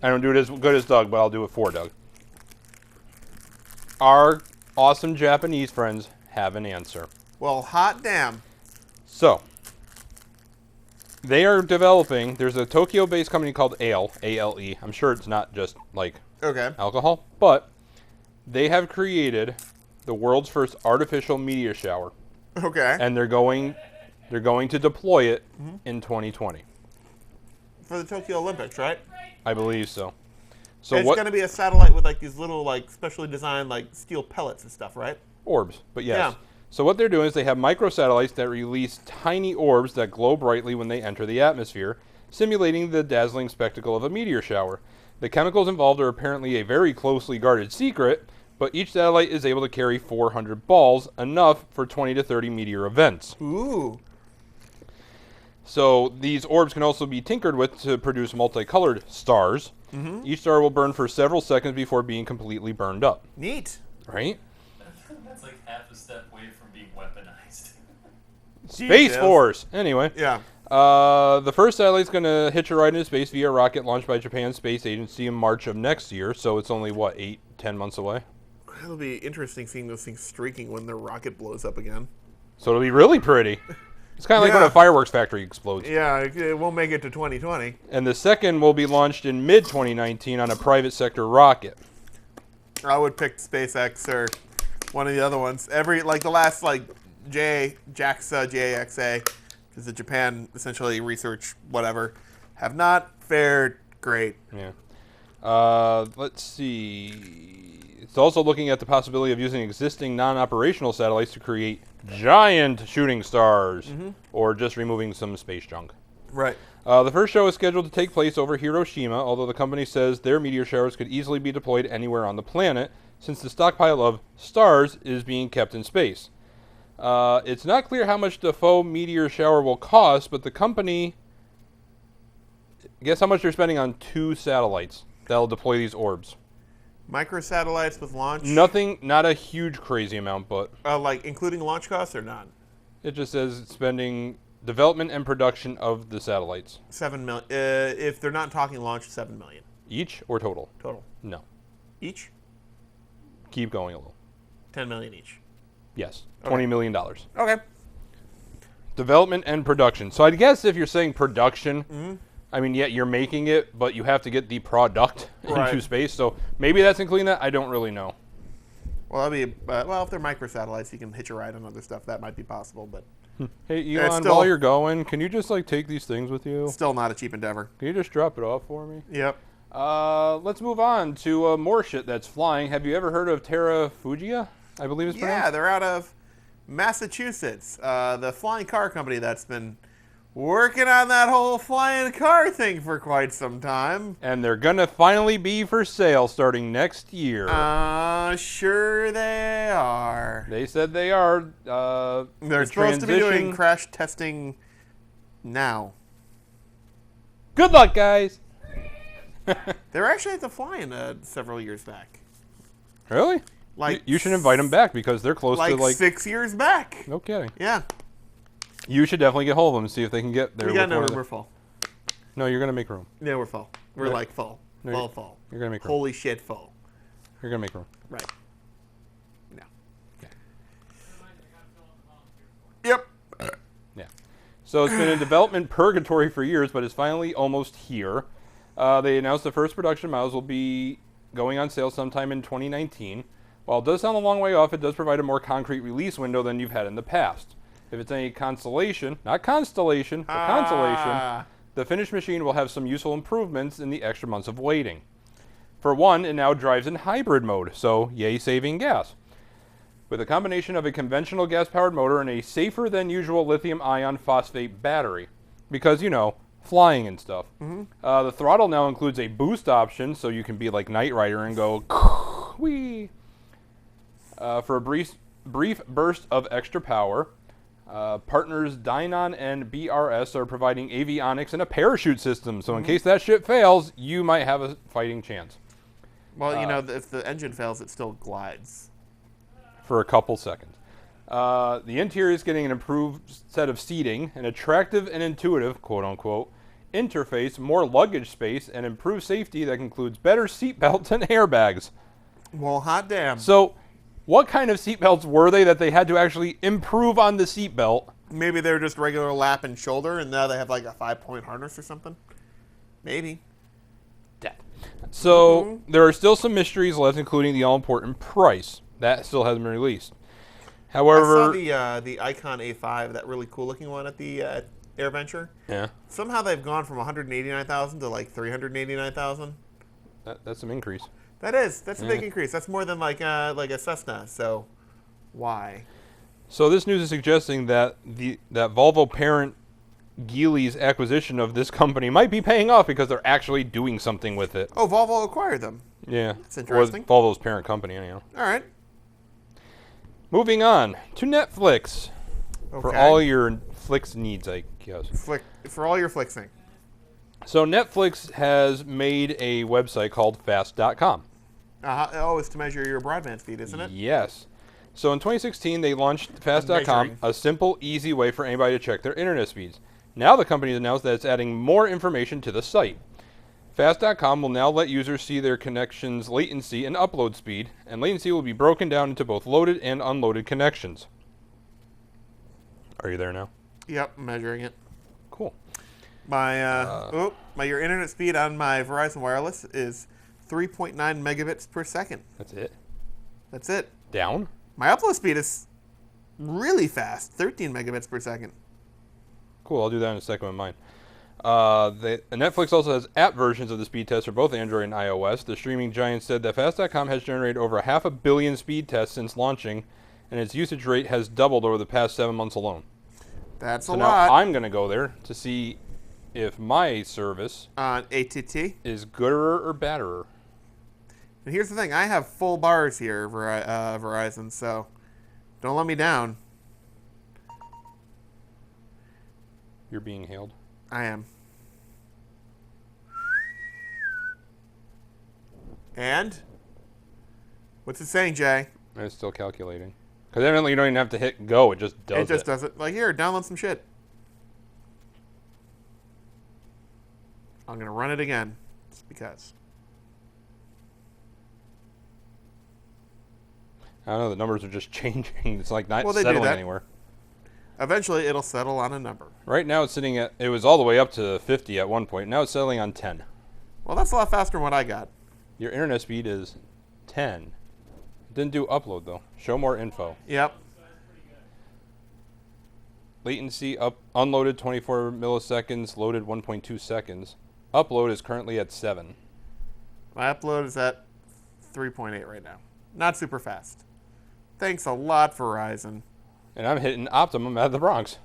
I don't do it as good as Doug, but I'll do it for Doug. Our awesome Japanese friends have an answer. Well, hot damn. So, they are developing, there's a Tokyo-based company called Ale, A-L-E. I'm sure it's not just like Okay. alcohol, but they have created the world's first artificial meteor shower, Okay. and they're going to deploy it in 2020. For the Tokyo Olympics, right? I believe so. So It's what going to be a satellite with like these little like specially designed like steel pellets and stuff, right? orbs, but yes. Yeah. So what they're doing is they have microsatellites that release tiny orbs that glow brightly when they enter the atmosphere, simulating the dazzling spectacle of a meteor shower. The chemicals involved are apparently a very closely guarded secret, but each satellite is able to carry 400 balls, enough for 20 to 30 meteor events. Ooh. So these orbs can also be tinkered with to produce multicolored stars. Each star will burn for several seconds before being completely burned up. Neat. Right? That's like half a step away from being weaponized. Space Details. Force! Anyway. Yeah. The first satellite's going to hitch a ride into space via a rocket launched by Japan's space agency in March of next year, so it's only, 8-10 months away? It'll be interesting seeing those things streaking when their rocket blows up again. So it'll be really pretty. It's kind of like when Yeah. a fireworks factory explodes. Yeah, it won't make it to 2020. And the second will be launched in mid-2019 on a private sector rocket. I would pick SpaceX or one of the other ones. The last JAXA, JAXA, because the Japan essentially research whatever, have not fared great. Yeah. Let's see. It's also looking at the possibility of using existing non-operational satellites to create giant shooting stars, or just removing some space junk. Right. The first show is scheduled to take place over Hiroshima, although the company says their meteor showers could easily be deployed anywhere on the planet, since the stockpile of stars is being kept in space. It's not clear how much the faux meteor shower will cost, but the company... Guess how much they're spending on 2 satellites that'll deploy these orbs. Microsatellites with launch? Nothing, not a huge crazy amount, but Like, including launch costs or not? it just says it's spending development and production of the satellites. 7 million. If they're not talking launch, 7 million Each or total? total. No. Each? Keep going a little. 10 million each. Yes. Okay. $20 million. Okay. Development and production. So I guess if you're saying production, I mean, yeah, you're making it, but you have to get the product Right. into space. So maybe that's including that. I don't really know. Well, that'd be well, if they're microsatellites, you can hitch a ride on other stuff. That might be possible, but Hey, Yeah, it's Elon, still- while you're going, can you just like take these things with you? still not a cheap endeavor. Can you just drop it off for me? Yep. Let's move on to more shit that's flying. Have you ever heard of Terra Fugia? I believe it's Yeah, pronounced. they're out of Massachusetts. The flying car company that's been working on that whole flying car thing for quite some time. And they're gonna finally be for sale starting next year. Sure they are. They said they are. They're the supposed to be doing transition- crash testing now. Good luck, guys. They were actually at the flying several years back. Really? Like You should invite them back because they're close like to like. 6 years back. No kidding. Yeah. You should definitely get hold of them and see if they can get there. We got with no one room. of We're the- full. No, you're gonna make room. Yeah, we're full. We're Yeah. like full. No, Full, you're- full. You're gonna make room. Holy shit, full. You're gonna make room. Right. No. Yeah. Yep. Yeah. So it's been in development purgatory for years, but it's finally almost here. They announced the first production models will be going on sale sometime in 2019. While it does sound a long way off, it does provide a more concrete release window than you've had in the past. If it's any consolation, not constellation, but consolation, the finished machine will have some useful improvements in the extra months of waiting. For one, it now drives in hybrid mode, so yay saving gas. With a combination of a conventional gas-powered motor and a safer than usual lithium ion phosphate battery. Because, you know, flying and stuff. The throttle now includes a boost option, so you can be like Knight Rider and go whee. For a brief burst of extra power, partners Dynon and BRS are providing avionics and a parachute system, so in case that shit fails, you might have a fighting chance. Well, you know, if the engine fails, it still glides. For a couple seconds. The interior is getting an improved set of seating, an attractive and intuitive, quote-unquote, interface, more luggage space, and improved safety that includes better seat belts and airbags. Well, hot damn. So, what kind of seat belts were they that they had to actually improve on the seat belt? Maybe they're just regular lap and shoulder, and now they have like a 5-point harness or something. Maybe. So, there are still some mysteries left, including the all-important price. That still hasn't been released. I However... saw the Icon A5, that really cool looking one at the AirVenture. Yeah, Somehow they've gone from 189,000 to like 389,000. that's some increase. That's a big Yeah. increase. That's more than like a Cessna. So, why? So this news is suggesting that that Volvo parent Geely's acquisition of this company might be paying off because they're actually doing something with it. Oh, Volvo acquired them. Yeah, That's interesting. Volvo's parent company, anyhow. All right. Moving on to Netflix for Okay. all your Flix needs, I guess. For all your flixing. So Netflix has made a website called Fast.com. Oh, it's to measure your broadband speed, isn't it? Yes. So in 2016, they launched Fast.com, Measuring. a simple, easy way for anybody to check their internet speeds. Now the company has announced that it's adding more information to the site. Fast.com will now let users see their connection's latency and upload speed, and latency will be broken down into both loaded and unloaded connections. Are you there now? Yep, I'm measuring it. Cool. Your internet speed on my Verizon Wireless is 3.9 megabits per second. That's it. That's it. Down? My upload speed is really fast, 13 megabits per second. Cool, I'll do that in a second with mine. Netflix also has app versions of the speed test for both Android and iOS. The streaming giant said that Fast.com has generated over 500 million speed tests since launching, and its usage rate has doubled over the past 7 months alone. That's So a now lot. I'm going to go there to see if my service On ATT. is gooder or badder. And here's the thing. I have full bars here, Verizon, so don't let me down. You're being hailed. I am. And? What's it saying, Jay? It's still calculating. Because evidently you don't even have to hit go. It just does It just does it. Like, here, download some shit. I'm going to run it again. Just because. I don't know. The numbers are just changing. It's like not Well, they do settling that. anywhere. Eventually, it'll settle on a number. Right now it's sitting at, it was all the way up to 50 at one point. Now it's settling on 10. Well, that's a lot faster than what I got. Your internet speed is 10. It didn't do upload though. Show more info. Yep. Latency up unloaded 24 milliseconds, loaded 1.2 seconds. Upload is currently at 7. My upload is at 3.8 right now. Not super fast. Thanks a lot, Verizon. And I'm hitting optimum out of the Bronx,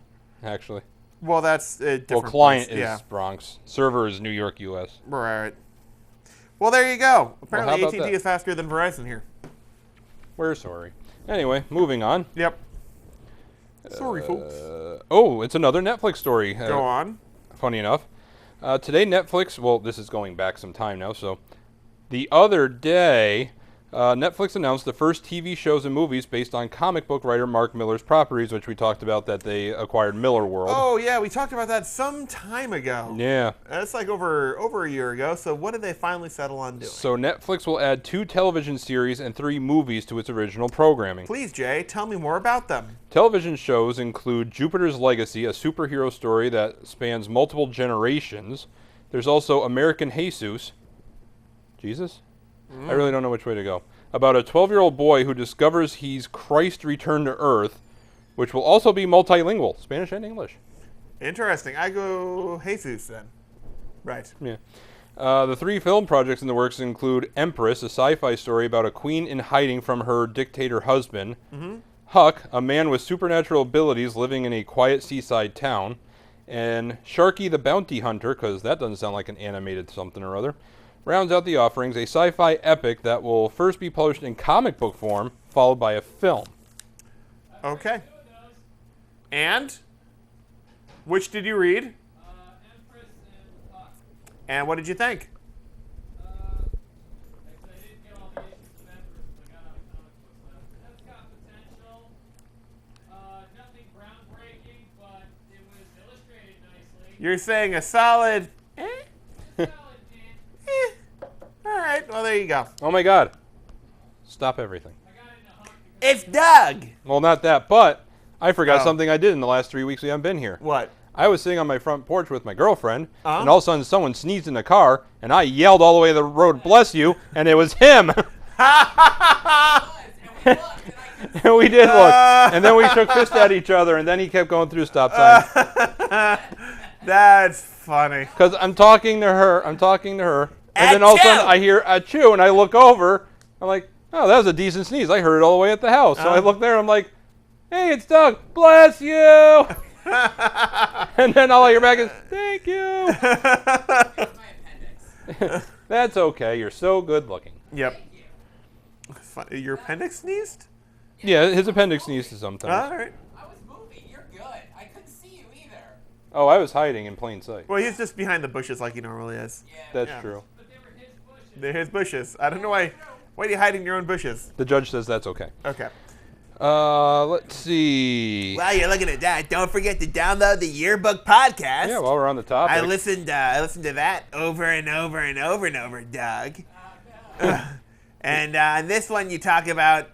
actually. Well, that's a different Well, client place. is Yeah. Bronx. Server is New York, U.S. Right. Well, there you go. Apparently, about AT&T that? is faster than Verizon here. We're sorry. Anyway, moving on. Yep. Sorry, folks. Oh, it's another Netflix story. Go on. Funny enough. Today, Netflix, well, this is going back some time now, so the other day, Netflix announced the first TV shows and movies based on comic book writer Mark Millar's properties, which we talked about that they acquired Miller World. Oh, yeah, we talked about that some time ago. Yeah. That's like over a year ago. So what did they finally settle on doing? So Netflix will add 2 television series and 3 movies to its original programming. Please, Jay, tell me more about them. Television shows include Jupiter's Legacy, a superhero story that spans multiple generations. There's also American Jesus. Jesus? I really don't know which way to go. About a 12-year-old boy who discovers he's Christ returned to Earth, which will also be multilingual, Spanish and English. Interesting. I go Jesus then. Right. Yeah. The 3 film projects in the works include Empress, a sci-fi story about a queen in hiding from her dictator husband. Huck, a man with supernatural abilities living in a quiet seaside town. And Sharky the Bounty Hunter, because that doesn't sound like an animated something or other, rounds out the offerings, a sci-fi epic that will first be published in comic book form, followed by a film. Okay. And? Which did you read? Empress and Puck. And what did you think? I didn't get all the issues of Empress, but I got out of comic books left. That's got potential. Nothing groundbreaking, but it was illustrated nicely. You're saying a solid... Solid, man. All right, well, there you go. Oh my god. Stop everything. I got into Huck because It's Doug! Well, not that, but I forgot Oh. something I did in the last 3 weeks we haven't been here. What? I was sitting on my front porch with my girlfriend, Uh-huh. and all of a sudden someone sneezed in the car, and I yelled all the way to the road, "Bless you," and it was him. And we did look. And then we shook fists at each other, and then he kept going through stop signs. That's funny. Because I'm talking to her, and then all of a sudden Achoo! I hear achoo, and I look over. I'm like, oh, that was a decent sneeze. I heard it all the way at the house. So I look there, and I'm like, hey, it's Doug. Bless you. And then all I hear back is, thank you. That's okay. You're so good looking. Yep. Your appendix sneezed? Yeah, his appendix sneezes sometimes. All right. I was moving. You're good. I couldn't see you either. Oh, I was hiding in plain sight. Well, he's just behind the bushes like he normally is. Yeah. That's Yeah. true. but they were his bushes. They're his bushes. I don't know why. Why are you hiding in your own bushes? The judge says that's okay. Okay. Let's see. While you're looking at that, don't forget to download the Yearbook Podcast. Yeah, while we're on the topic. I listened to that over and over and over and over, Doug. And on this one, you talk about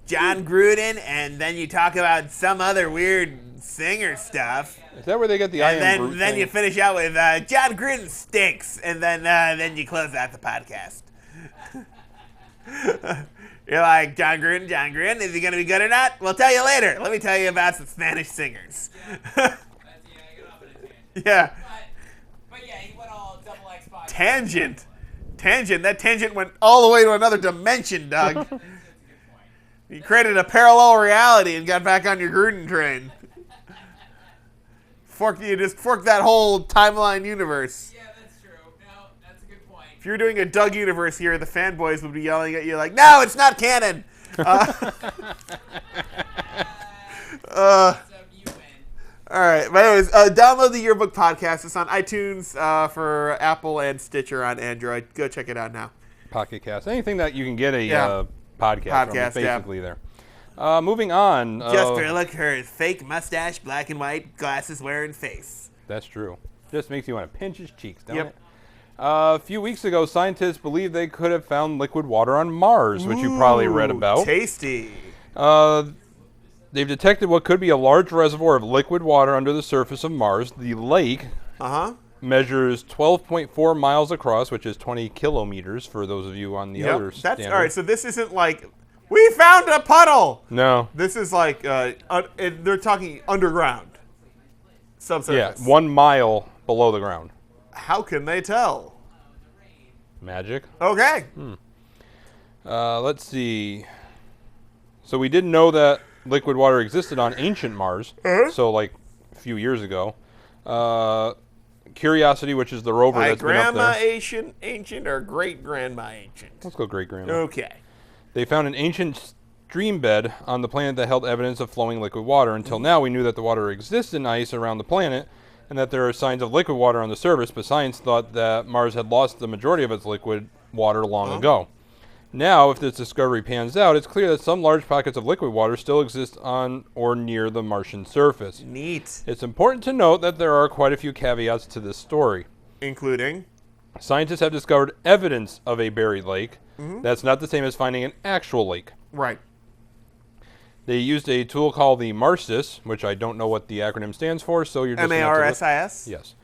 John Gruden, and then you talk about some other weird singer stuff, Is that where they get the I and am Groot then thing? you finish out with John Gruden stinks, and then you close out the podcast. You're like, John Gruden, is he gonna be good or not? We'll tell you later. Let me tell you about some Spanish singers. That's, yeah, I got off on a tangent. Yeah. But tangent. That tangent went all the way to another dimension, Doug. You created a parallel reality and got back on your Gruden train. You just forked that whole timeline universe. Yeah, that's true. No, that's a good point. If you were doing a Doug universe here, the fanboys would be yelling at you like, "No, it's not canon." So you win. All right. But anyways, download the Yearbook podcast. It's on iTunes for Apple and Stitcher on Android. Go check it out now. Pocket Cast. Anything that you can get a Yeah. podcast from is basically there. Moving on. Just to look her fake mustache, black and white, glasses wearing face. That's true. Just makes you want to pinch his cheeks, don't Yep. it? A few weeks ago, scientists believed they could have found liquid water on Mars, which you probably read Ooh, about. Tasty. They've detected what could be a large reservoir of liquid water under the surface of Mars. The lake measures 12.4 miles across, which is 20 kilometers for those of you on the other That's standard. all right. So this isn't like we found a puddle. No. This is like they're talking underground, Yeah, subsurface. 1 mile below the ground. How can they tell? Magic. Okay. Let's see. So we didn't know that liquid water existed on ancient Mars. So like a few years ago. Curiosity, which is the rover My that's been up grandma there. ancient or great grandma ancient? Let's go great grandma. Okay. They found an ancient stream bed on the planet that held evidence of flowing liquid water. Until now, we knew that the water exists in ice around the planet and that there are signs of liquid water on the surface, but science thought that Mars had lost the majority of its liquid water long ago. Now, if this discovery pans out, it's clear that some large pockets of liquid water still exist on or near the Martian surface. Neat. It's important to note that there are quite a few caveats to this story. Including? Scientists have discovered evidence of a buried lake. That's not the same as finding an actual lake. Right. They used a tool called the MARSIS, which I don't know what the acronym stands for, so you're just gonna have to look- MARSIS? Yes.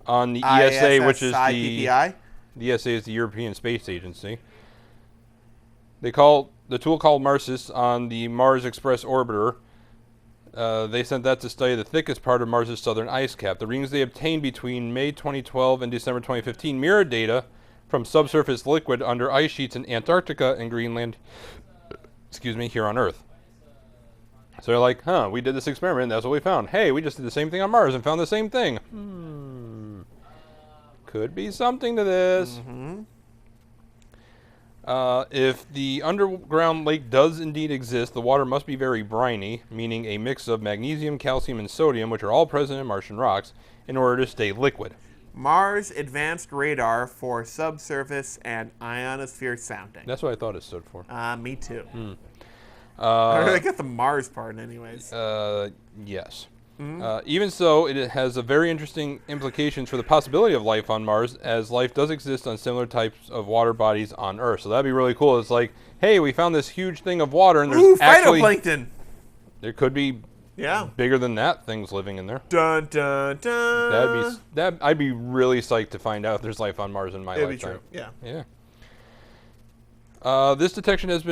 On the ESA, which is the ISSIPPI? ESA is the European Space Agency. The tool called MARSIS on the Mars Express orbiter. They sent that to study the thickest part of Mars' southern ice cap. The readings they obtained between May 2012 and December 2015 mirrored data from subsurface liquid under ice sheets in Antarctica and Greenland, here on Earth. So they're like, we did this experiment, that's what we found. Hey, we just did the same thing on Mars and found the same thing. Could be something to this. If the underground lake does indeed exist, the water must be very briny, meaning a mix of magnesium, calcium, and sodium, which are all present in Martian rocks, in order to stay liquid. Mars Advanced Radar for Subsurface and Ionosphere Sounding. That's what I thought it stood for. Me too. I get the Mars part anyways. Yes. Even so, it has a very interesting implications for the possibility of life on Mars, as life does exist on similar types of water bodies on Earth. So that'd be really cool. It's like, hey, we found this huge thing of water, and there's Ooh, actually phytoplankton! there could be Yeah. bigger than that things living in there. Dun, dun, dun. I'd be really psyched to find out if there's life on Mars in my It'd be lifetime. true. Yeah. Yeah. This detection has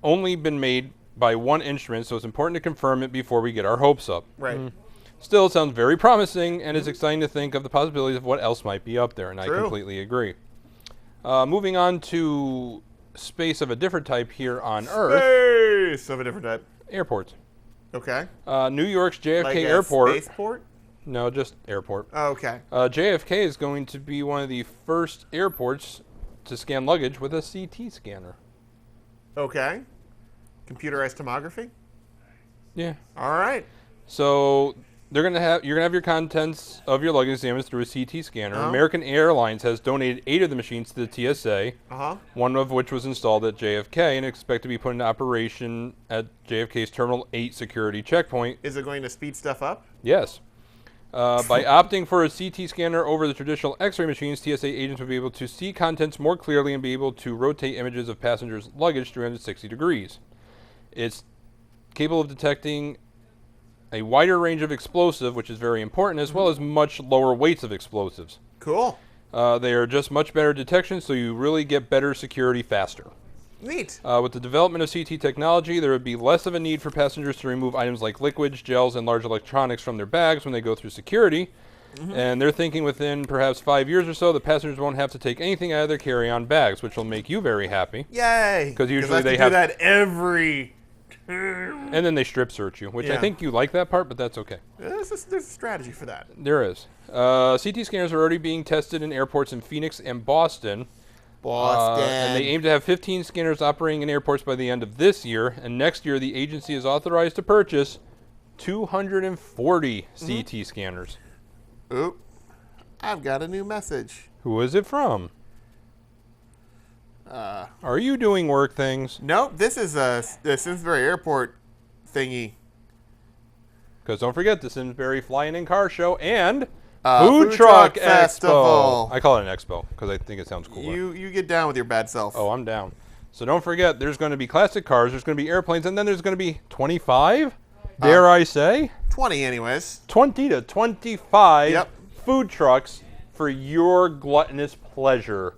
only been made by one instrument, so it's important to confirm it before we get our hopes up. Right. Still, it sounds very promising, and it's exciting to think of the possibilities of what else might be up there, and True. I completely agree. Moving on to space of a different type here on Earth, Space of a different type. airports. Okay. New York's JFK Like a Airport. spaceport? No, just airport. Oh, okay. JFK is going to be one of the first airports to scan luggage with a CT scanner. Okay. Computerized tomography? Yeah. All right. So you're gonna have your contents of your luggage examined through a CT scanner. American Airlines has donated 8 of the machines to the TSA, one of which was installed at JFK and expect to be put into operation at JFK's Terminal 8 security checkpoint. Is it going to speed stuff up? Yes. By opting for a CT scanner over the traditional X-ray machines, TSA agents will be able to see contents more clearly and be able to rotate images of passengers' luggage 360 degrees. It's capable of detecting a wider range of explosive, which is very important, as well as much lower weights of explosives. Cool. They are just much better detection, so you really get better security faster. Neat. With the development of CT technology, there would be less of a need for passengers to remove items like liquids, gels, and large electronics from their bags when they go through security. And they're thinking within perhaps 5 years or so, the passengers won't have to take anything out of their carry-on bags, which will make you very happy. Yay! 'Cause usually I they to have- do that every term. And then they strip search you, which I Yeah. think you like that part, but that's okay. There's a strategy for that. There is. CT scanners are already being tested in airports in Phoenix and Boston. Boston. And they aim to have 15 scanners operating in airports by the end of this year. And next year, the agency is authorized to purchase 240 CT scanners. Oop. I've got a new message. Who is it from? Are you doing work things? Nope, this is the Simsbury Airport thingy. Because don't forget the Simsbury Flying in Car Show and Food Truck Festival. I call it an expo because I think it sounds cooler. You get down with your bad self. Oh, I'm down. So don't forget, there's going to be classic cars, there's going to be airplanes, and then there's going to be 25, dare I say, 20 anyways. 20 to 25 Yep. food trucks for your gluttonous pleasure.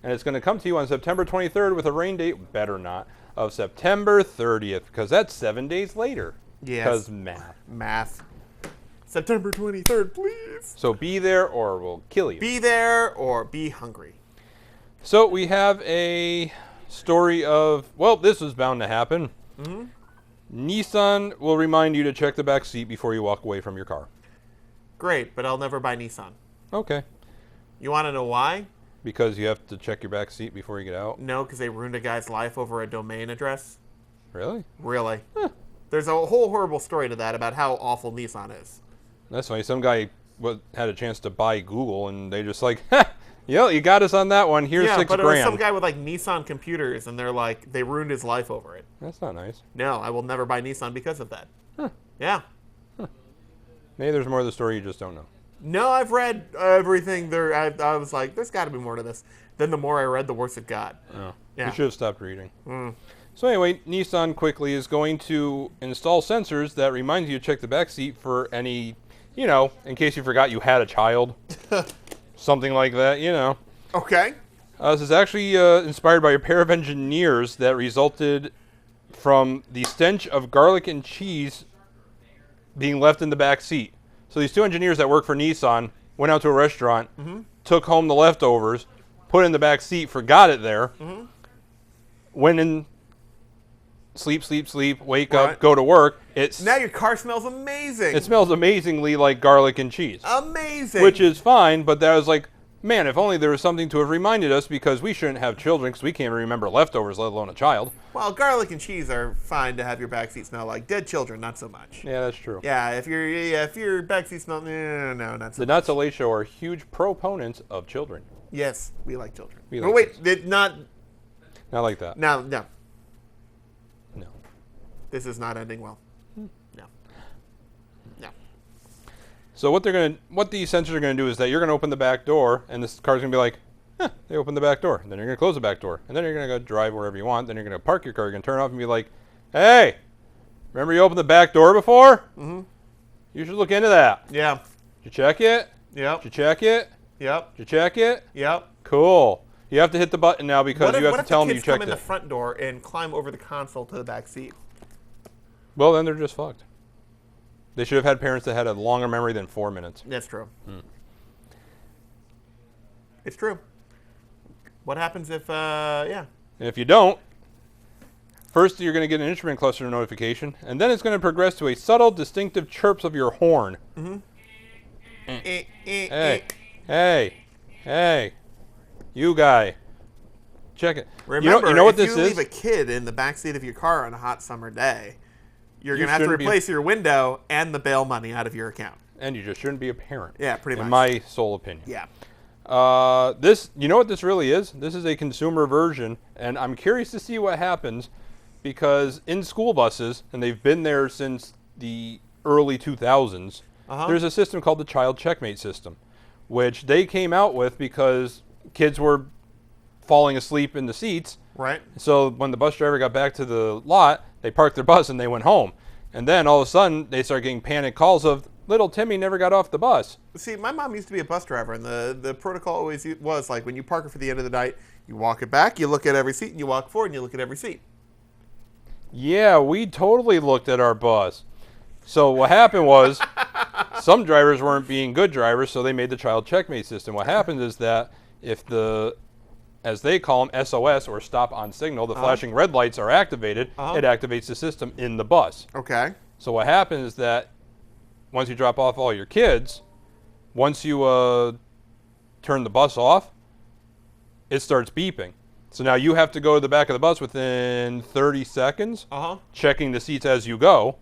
And it's going to come to you on September 23rd with a rain date, better not, of September 30th, because that's 7 days later. Yes. Because math. Math. September 23rd, please. So be there or we'll kill you. Be there or be hungry. So we have a story of, well, this was bound to happen. Nissan will remind you to check the back seat before you walk away from your car. Great, but I'll never buy Nissan. Okay. You want to know why? Because you have to check your back seat before you get out. No, because they ruined a guy's life over a domain address. Really? Really. There's a whole horrible story to that about how awful Nissan is. That's funny. Some guy had a chance to buy Google, and they just like, yo, you got us on that one. Here's Yeah, $6 but it was grand. some guy with like Nissan computers, and they're like, they ruined his life over it. That's not nice. No, I will never buy Nissan because of that. Yeah. Maybe there's more to the story you just don't know. No, I've read everything there. I was like, there's got to be more to this. Then the more I read, the worse it got. Oh, Yeah. you should have stopped reading. So anyway, Nissan quickly is going to install sensors that remind you to check the back seat for any, in case you forgot you had a child. Something like that, Okay. This is actually inspired by a pair of engineers that resulted from the stench of garlic and cheese being left in the back seat. So these two engineers that work for Nissan went out to a restaurant, took home the leftovers, put it in the back seat, forgot it there, went in, sleep, wake Right. up, go to work. Now your car smells amazing. It smells amazingly like garlic and cheese, amazing. which is fine, but that was like, man, if only there was something to have reminded us, because we shouldn't have children because we can't remember leftovers, let alone a child. Well, garlic and cheese are fine to have your backseat smell like. Dead children, not so much. Yeah, that's true. Yeah, if your backseat smell, no, not so The much. Not So Late Show are huge proponents of children. Yes, we like children. We Oh like wait, kids. did not. Not like that. No. No. This is not ending well. No. So what these sensors are gonna do is that you're gonna open the back door, and this car's gonna be like, they opened the back door. And then you're gonna close the back door, and then you're gonna go drive wherever you want. Then you're gonna park your car. You're gonna turn it off and be like, hey, remember you opened the back door before? Mm-hmm. You should look into that. Yeah. Did you check it? Yep. Did you check it? Yep. Did you check it? Yep. Cool. You have to hit the button now because you have to if tell the them you kids come checked in it. the front door and climb over the console to the back seat? Well, then they're just fucked. They should have had parents that had a longer memory than 4 minutes. That's true. It's true. What happens if, yeah. And if you don't, first you're going to get an instrument cluster notification, and then it's going to progress to a subtle, distinctive chirps of your horn. Hey, you guy, check it. Remember, you know what if this you is? leave a kid in the backseat of your car on a hot summer day, you're You going to have to shouldn't be- replace your window and the bail money out of your account. And you just shouldn't be a parent. Yeah, pretty in much. my sole opinion. Yeah. You know what this really is? This is a consumer version, and I'm curious to see what happens, because in school buses, and they've been there since the early 2000s, there's a system called the Child Checkmate system, which they came out with because kids were falling asleep in the seats. Right. So when the bus driver got back to the lot, they parked their bus and they went home. And then all of a sudden, they started getting panic calls of, little Timmy never got off the bus. See, my mom used to be a bus driver, and the protocol always was like, when you park it for the end of the night, you walk it back, you look at every seat, and you walk forward, and you look at every seat. Yeah, we totally looked at our bus. So what happened was, some drivers weren't being good drivers, so they made the child checkmate system. What happens is that if the, as they call them, SOS or stop on signal, the flashing red lights are activated, it activates the system in the bus. Okay. So what happens is that once you drop off all your kids, once you turn the bus off, it starts beeping. So now you have to go to the back of the bus within 30 seconds, checking the seats as you go,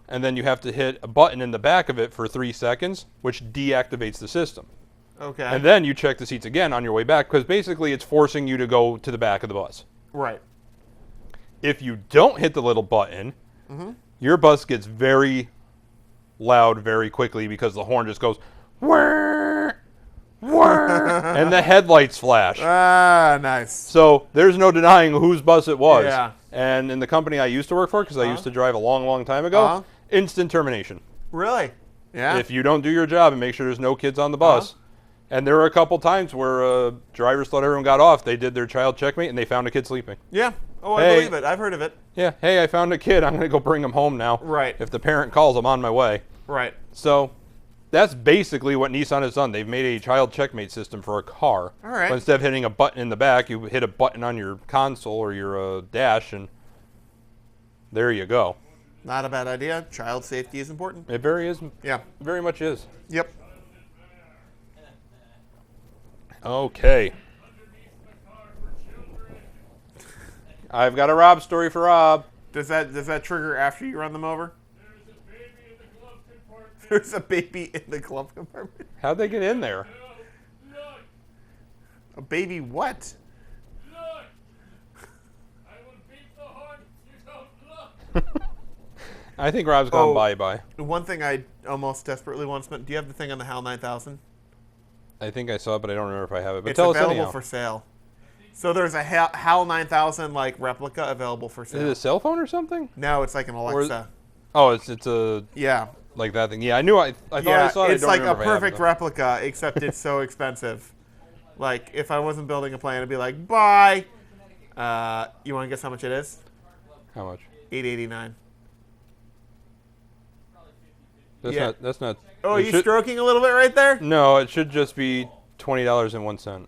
and then you have to hit a button in the back of it for 3 seconds, which deactivates the system. Okay. And then you check the seats again on your way back, because basically it's forcing you to go to the back of the bus. Right. If you don't hit the little button, your bus gets very loud very quickly because the horn just goes, whir, whir, and the headlights flash. Ah, nice. So there's no denying whose bus it was. Yeah. And in the company I used to work for, because I used to drive a long, long time ago, instant termination. Really? Yeah. If you don't do your job and make sure there's no kids on the bus. And there were a couple times where drivers thought everyone got off. They did their child checkmate and they found a kid sleeping. Yeah. Oh, I Hey. believe it. I've heard of it. Yeah, hey, I found a kid. I'm going to go bring him home now. Right. If the parent calls, I'm on my way. Right. So that's basically what Nissan has done. They've made a child checkmate system for a car. All right. But instead of hitting a button in the back, you hit a button on your console or your dash, and there you go. Not a bad idea. Child safety is important. It very much is. Yep. Okay. I've got a Rob story for Rob. Does that trigger after you run them over? There's a baby in the glove compartment. How'd they get in there? A baby what? I think Rob's gone bye-bye. One thing I almost desperately want to spend. Do you have the thing on the HAL 9000? I think I saw it, but I don't remember if I have it. But It's tell us available anyhow. for sale. So there's a HAL 9000 like replica available for Is sale. it a cell phone or something? No, it's like an Alexa. Oh, it's a Yeah. like that thing. Yeah, I knew. I thought I saw it. I It's don't like a remember if I have it, perfect though. replica, except it's so expensive. Like if I wasn't building a plane, I'd be like, bye. You want to guess how much it is? How much? $889. That's Yeah. not. That's not. Oh, are it you should- stroking a little bit right there? No, it should just be $20.01.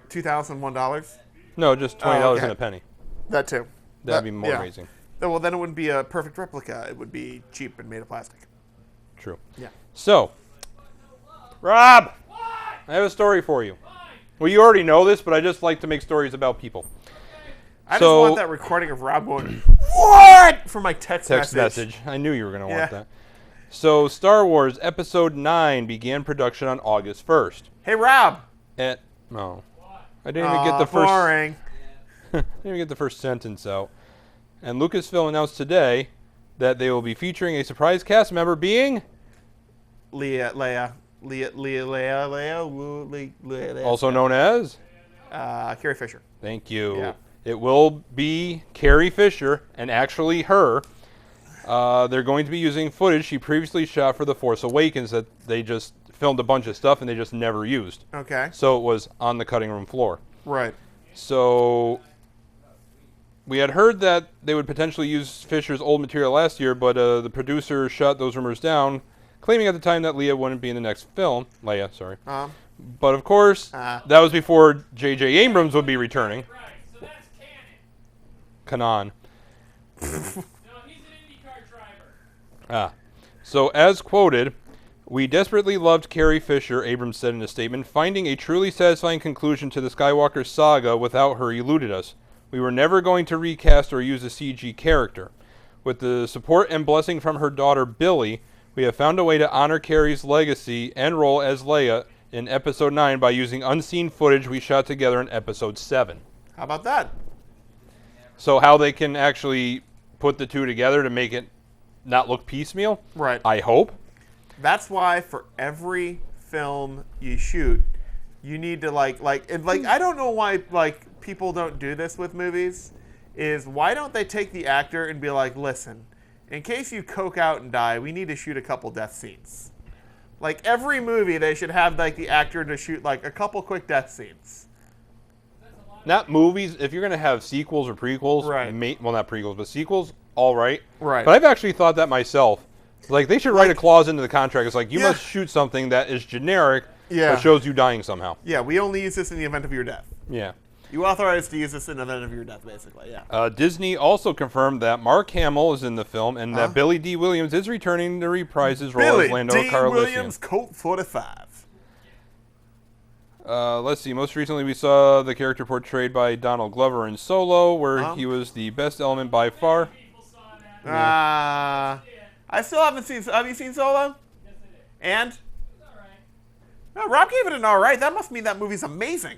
$2,001. No, just $20 okay. and a penny. That too. That'd be more yeah. amazing. Well, then it wouldn't be a perfect replica. It would be cheap and made of plastic. True. Yeah. So, Rob, I have a story for you. Well, you already know this, but I just like to make stories about people. I So- just want that recording of Rob going, what? For my text Message. I knew you were going to Yeah. want that. So, Star Wars Episode 9 began production on August 1st. Hey, Rob. I didn't even get the first. Boring. Didn't even get the first sentence out. And Lucasfilm announced today that they will be featuring a surprise cast member being Leia. also known as. Carrie Fisher. Thank you. Yeah. It will be Carrie Fisher, and actually her. They're going to be using footage she previously shot for The Force Awakens that they just filmed a bunch of stuff and they just never used. Okay. So it was on the cutting room floor. Right. So we had heard that they would potentially use Fisher's old material last year, but the producer shut those rumors down, claiming at the time that Leia wouldn't be in the next film. Leia, sorry. But of course, that was before J.J. Abrams would be returning. Right, so that's canon. Kanan. No, he's an IndyCar driver. So as quoted, "We desperately loved Carrie Fisher," Abrams said in a statement. "Finding a truly satisfying conclusion to the Skywalker saga without her eluded us. We were never going to recast or use a CG character. With the support and blessing from her daughter Billy, we have found a way to honor Carrie's legacy and role as Leia in Episode 9 by using unseen footage we shot together in Episode 7. How about that? So how they can actually put the two together to make it not look piecemeal, Right. I hope. That's why for every film you shoot, you need to I don't know why people don't do this with movies. Is why don't they take the actor and be like, listen, in case you coke out and die, we need to shoot a couple death scenes. Like every movie, they should have the actor to shoot a couple quick death scenes. Not movies. If you're going to have sequels or prequels, Right. well, not prequels, but sequels, all right. Right. But I've actually thought that myself. Like, they should write a clause into the contract. It's like, you Yeah. must shoot something that is generic, Yeah. but shows you dying somehow. Yeah, we only use this in the event of your death. Yeah. You authorize to use this in the event of your death, basically, yeah. Disney also confirmed that Mark Hamill is in the film and that Billy D. Williams is returning to reprise his role Billy as Lando D. Calrissian. Williams, Colt 45. Let's see. Most recently, we saw the character portrayed by Donald Glover in Solo, where he was the best element by far. I still haven't seen. Have you seen Solo? Yes, I did. And? It's alright. No, Rob gave it an alright. That must mean that movie's amazing.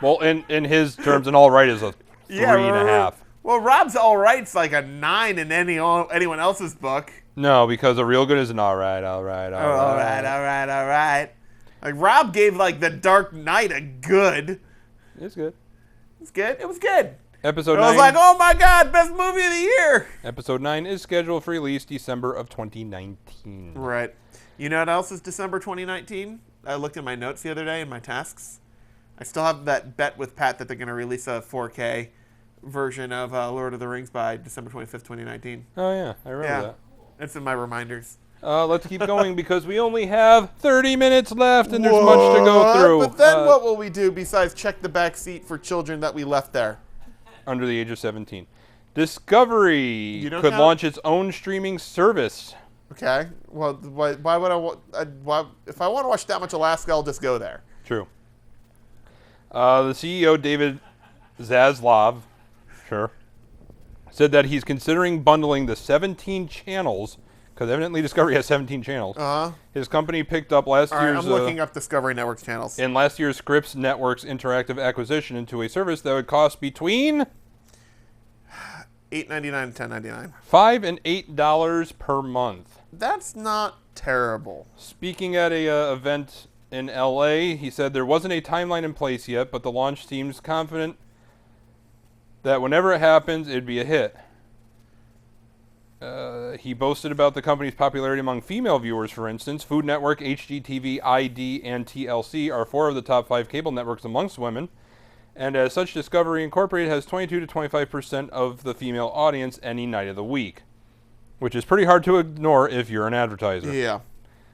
Well, in his terms, an all right is a 3.5. Well, Rob's alright's like a 9 in anyone else's book. No, because a real good is an all right. Alright. Like, Rob gave, like, The Dark Knight a good. It's good. It's good. It was good. Episode I was 9. like, oh my god, best movie of the year. Episode 9 is scheduled for release December of 2019. Right. You know what else is December 2019? I looked at my notes the other day in my tasks. I still have that bet with Pat that they're going to release a 4K version of Lord of the Rings by December 25th, 2019. Oh, yeah. I remember that. It's in my reminders. Let's keep going because we only have 30 minutes left and there's much to go through. But then what will we do besides check the back seat for children that we left there? Under the age of 17. Discovery don't could count? launch its own streaming service. Okay. Well, why would if I want to watch that much Alaska, I'll just go there. True. The CEO, David Zaslav, said that he's considering bundling the 17 channels, because evidently Discovery has 17 channels. His company picked up last All right, year's I'm looking up Discovery Network's channels. in last year's Scripps Networks interactive acquisition into a service that would cost between $8.99 and $10.99. $5 and $8 per month. That's not terrible. Speaking at a event in LA, he said there wasn't a timeline in place yet, but the launch seems confident that whenever it happens, it'd be a hit. He boasted about the company's popularity among female viewers, for instance. Food Network, HGTV, ID, and TLC are 4 of the top 5 cable networks amongst women. And as such, Discovery Incorporated has 22 to 25% of the female audience any night of the week, which is pretty hard to ignore if you're an advertiser. Yeah.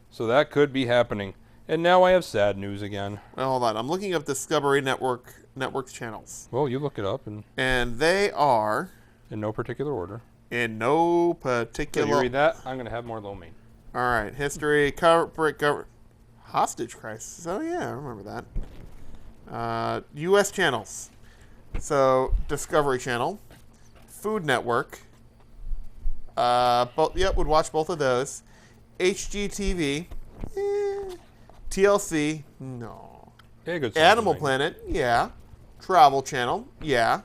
So that could be happening. And now I have sad news again. Well, hold on. I'm looking up Discovery Network's channels. Well, you look it up And they are in no particular order. in no So particular... you read that, I'm going to have more lo mein. All right. History, corporate government... Hostage crisis. Oh, yeah. I remember that. U.S. channels. So, Discovery Channel. Food Network. Would watch both of those. HGTV. TLC. No. Yeah, good Animal thing. Planet. Yeah. Travel Channel. Yeah.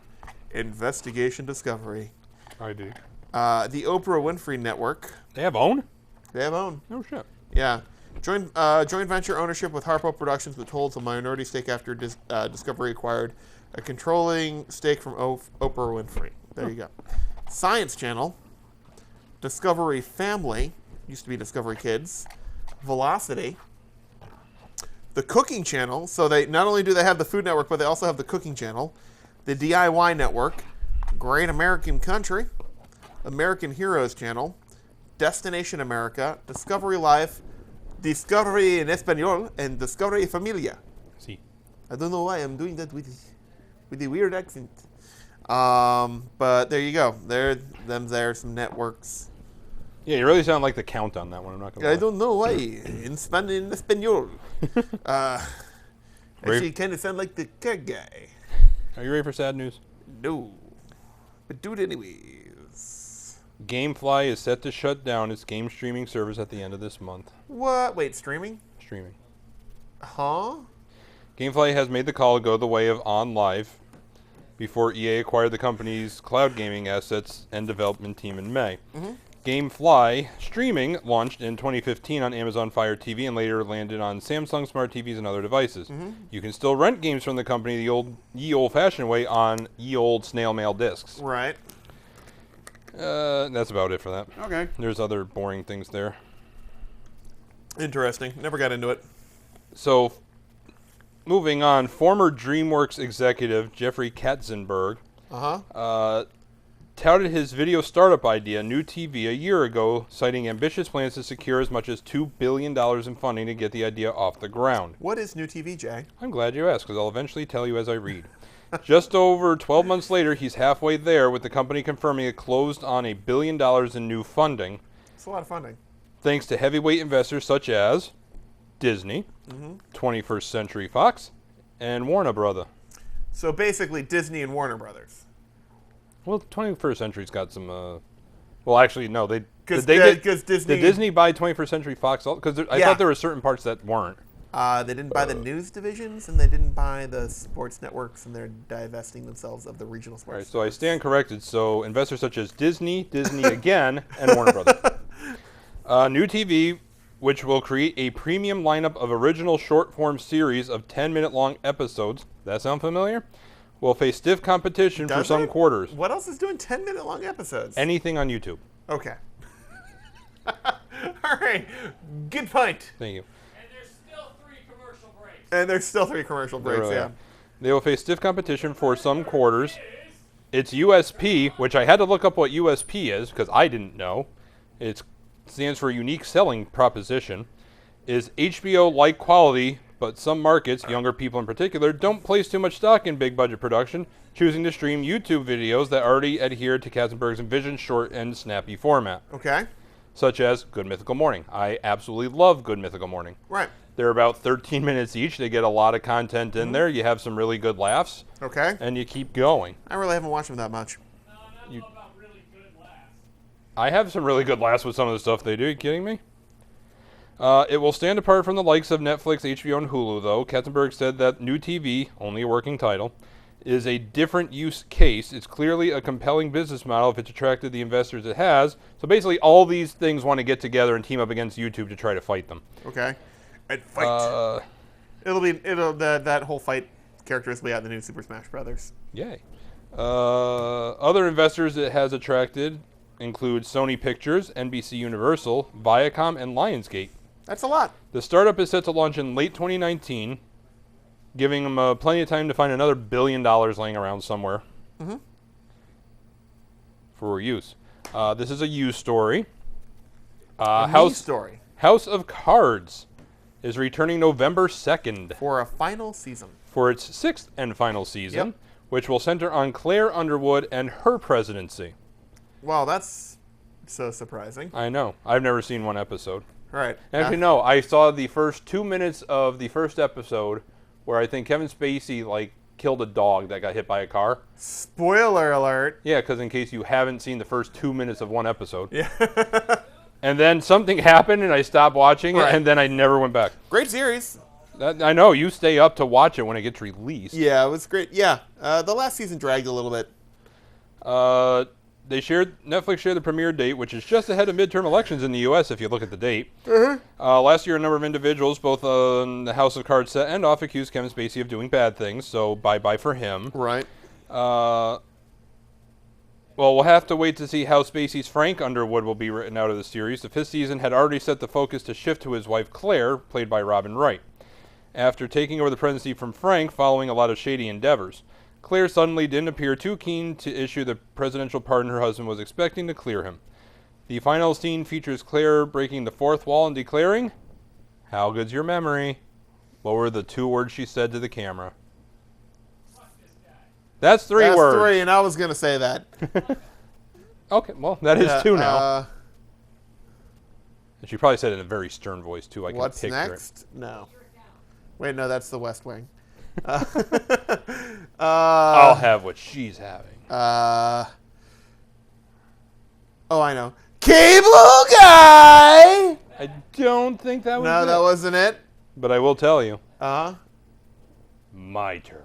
Investigation Discovery. I do. The Oprah Winfrey Network. They have OWN? They have own. No shit. Yeah. Joint venture ownership with Harpo Productions, which holds a minority stake after Discovery acquired a controlling stake from Oprah Winfrey. There you go. Science Channel. Discovery Family. Used to be Discovery Kids. Velocity. The Cooking Channel. So they not only do they have the Food Network, but they also have the Cooking Channel. The DIY Network. Great American Country. American Heroes Channel. Destination America. Discovery Life. Discovery en Español. And Discovery Familia. See. I don't know why I'm doing that with the weird accent. But there you go. There some networks. Yeah, you really sound like the Count on that one. I'm not going to I don't know why. In Espanol. Actually, kind of sound like the cat guy. Are you ready for sad news? No. But do it anyways. GameFly is set to shut down its game streaming service at the end of this month. What? Wait, streaming? Streaming. Huh? GameFly has made the call to go the way of OnLive before EA acquired the company's cloud gaming assets and development team in May. GameFly streaming launched in 2015 on Amazon Fire TV and later landed on Samsung Smart TVs and other devices. You can still rent games from the company the ye old-fashioned way on ye old snail mail discs. Right. That's about it for that. Okay. There's other boring things there. Interesting. Never got into it. So, moving on, former DreamWorks executive Jeffrey Katzenberg touted his video startup idea, New TV, a year ago, citing ambitious plans to secure as much as $2 billion in funding to get the idea off the ground. What is New TV, Jay? I'm glad you asked, because I'll eventually tell you as I read. Just over 12 months later, he's halfway there, with the company confirming it closed on $1 billion in new funding, It's a lot of funding. thanks to heavyweight investors such as Disney, 21st Century Fox, and Warner Brother. So basically, Disney and Warner Brothers. Well, 21st Century's got some. Well, actually, no. Did 'Cause Disney. Did Disney buy 21st Century Fox? Because I Yeah. thought there were certain parts that weren't. They didn't buy the news divisions, and they didn't buy the sports networks, and they're divesting themselves of the regional sports. All right, so I stand corrected. So investors such as Disney again, and Warner Brothers. New TV, which will create a premium lineup of original short-form series of 10-minute-long episodes. That sound familiar? Will face stiff competition for Does some it? quarters. What else is doing 10-minute long episodes? Anything on YouTube. Okay. All right. Good point. Thank you. And there's still 3 commercial breaks. And there's still 3 commercial breaks, Really? yeah. They will face stiff competition for some quarters. Its USP, which I had to look up what USP is because I didn't know. It stands for Unique Selling Proposition. Is HBO-like quality, but some markets, younger people in particular, don't place too much stock in big-budget production, choosing to stream YouTube videos that already adhere to Katzenberg's envisioned short and snappy format, Okay. such as Good Mythical Morning. I absolutely love Good Mythical Morning. Right. They're about 13 minutes each. They get a lot of content in there. You have some really good laughs, Okay. and you keep going. I really haven't watched them that much. No, I don't know about really good laughs. I have some really good laughs with some of the stuff they do. Are you kidding me? It will stand apart from the likes of Netflix, HBO, and Hulu, though. Katzenberg said that New TV, only a working title, is a different use case. It's clearly a compelling business model if it's attracted the investors it has. So basically, all these things want to get together and team up against YouTube to try to fight them. Okay. And fight. That whole fight characters will be out in the new Super Smash Brothers. Yay. Other investors it has attracted include Sony Pictures, NBC Universal, Viacom, and Lionsgate. That's a lot. The startup is set to launch in late 2019, giving them plenty of time to find another $1 billion laying around somewhere for use. This is a use story. News story House of Cards is returning November 2nd for a final season. for its 6th and final season, Yep. which will center on Claire Underwood and her presidency. Wow, that's so surprising. I know. I've never seen one episode. All right. Actually, no. I saw the first 2 minutes of the first episode where I think Kevin Spacey, killed a dog that got hit by a car. Spoiler alert. Yeah, because in case you haven't seen the first 2 minutes of one episode. Yeah. And then something happened and I stopped watching it, Right. and then I never went back. Great series. I know. You stay up to watch it when it gets released. Yeah, it was great. Yeah. The last season dragged a little bit. Netflix shared the premiere date, which is just ahead of midterm elections in the U.S. if you look at the date. Last year, a number of individuals, both on the House of Cards set and off, accused Kevin Spacey of doing bad things, so bye-bye for him. Right. Well, we'll have to wait to see how Spacey's Frank Underwood will be written out of the series. The 5th season had already set the focus to shift to his wife Claire, played by Robin Wright. After taking over the presidency from Frank following a lot of shady endeavors, Claire suddenly didn't appear too keen to issue the presidential pardon her husband was expecting to clear him. The final scene features Claire breaking the fourth wall and declaring, "How good's your memory?" What were the 2 words she said to the camera? That's 3 That's words. 3, and I was going to say that. Okay, well, that is Yeah, 2 now. And she probably said it in a very stern voice, too. I can What's picture next? No. Wait, no, that's the West Wing. I'll have what she's having. Oh, I know. Cable Guy! I don't think that was No, it. that wasn't it. But I will tell you, Uh-huh. my turn.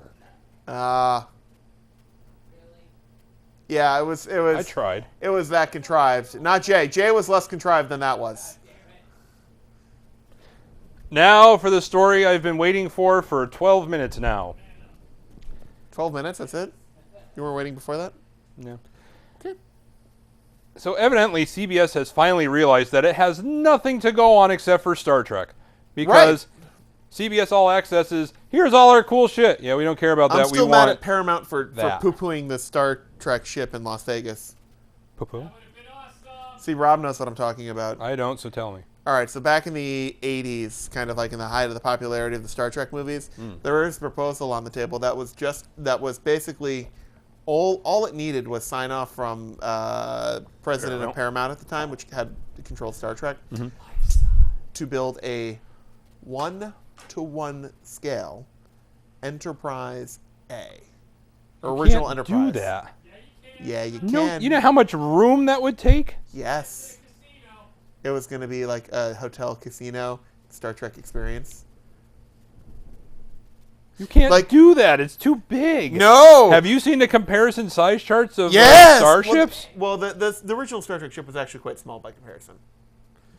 Yeah, it was I tried. it was that contrived. Not Jay. Jay was less contrived than that was. Now for the story I've been waiting for 12 minutes now. 12 minutes, that's it? You weren't waiting before that? Yeah. Okay. So evidently CBS has finally realized that it has nothing to go on except for Star Trek. Because CBS All Access is, here's all our cool shit. Yeah, we don't care about that. I'm still we mad want at Paramount for that. poo-pooing the Star Trek ship in Las Vegas. Poo-poo. Would have been awesome. See, Rob knows what I'm talking about. I don't, so tell me. All right, so back in the 80s, kind of like in the height of the popularity of the Star Trek movies, there was a proposal on the table that was basically all it needed was sign off from president of Paramount at the time, which had controlled Star Trek, to build a 1-to-1 scale Enterprise A. Original Can't Enterprise. do that. Yeah, you can. No, you know how much room that would take? Yes. It was going to be like a hotel casino Star Trek experience. You can't Like- do that. It's too big. No. Have you seen the comparison size charts of Yes. starships? Well, the original Star Trek ship was actually quite small by comparison.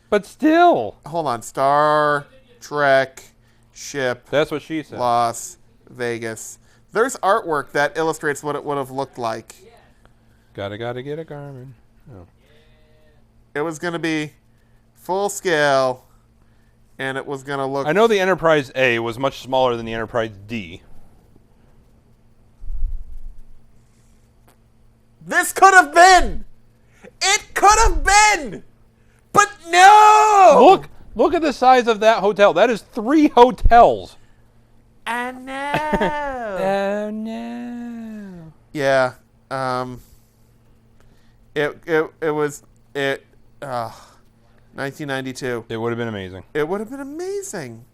But still. Hold on. Star Trek ship That's what she said. Las Vegas. There's artwork that illustrates what it would have looked like. Gotta get a Garmin. Oh. It was going to be full scale, and it was going to look. I know the Enterprise A was much smaller than the Enterprise D. This could have been. It could have been. But no. Look at the size of that hotel. That is 3 hotels. I know. Oh no. Yeah. It was 1992. It would have been amazing. It would have been amazing.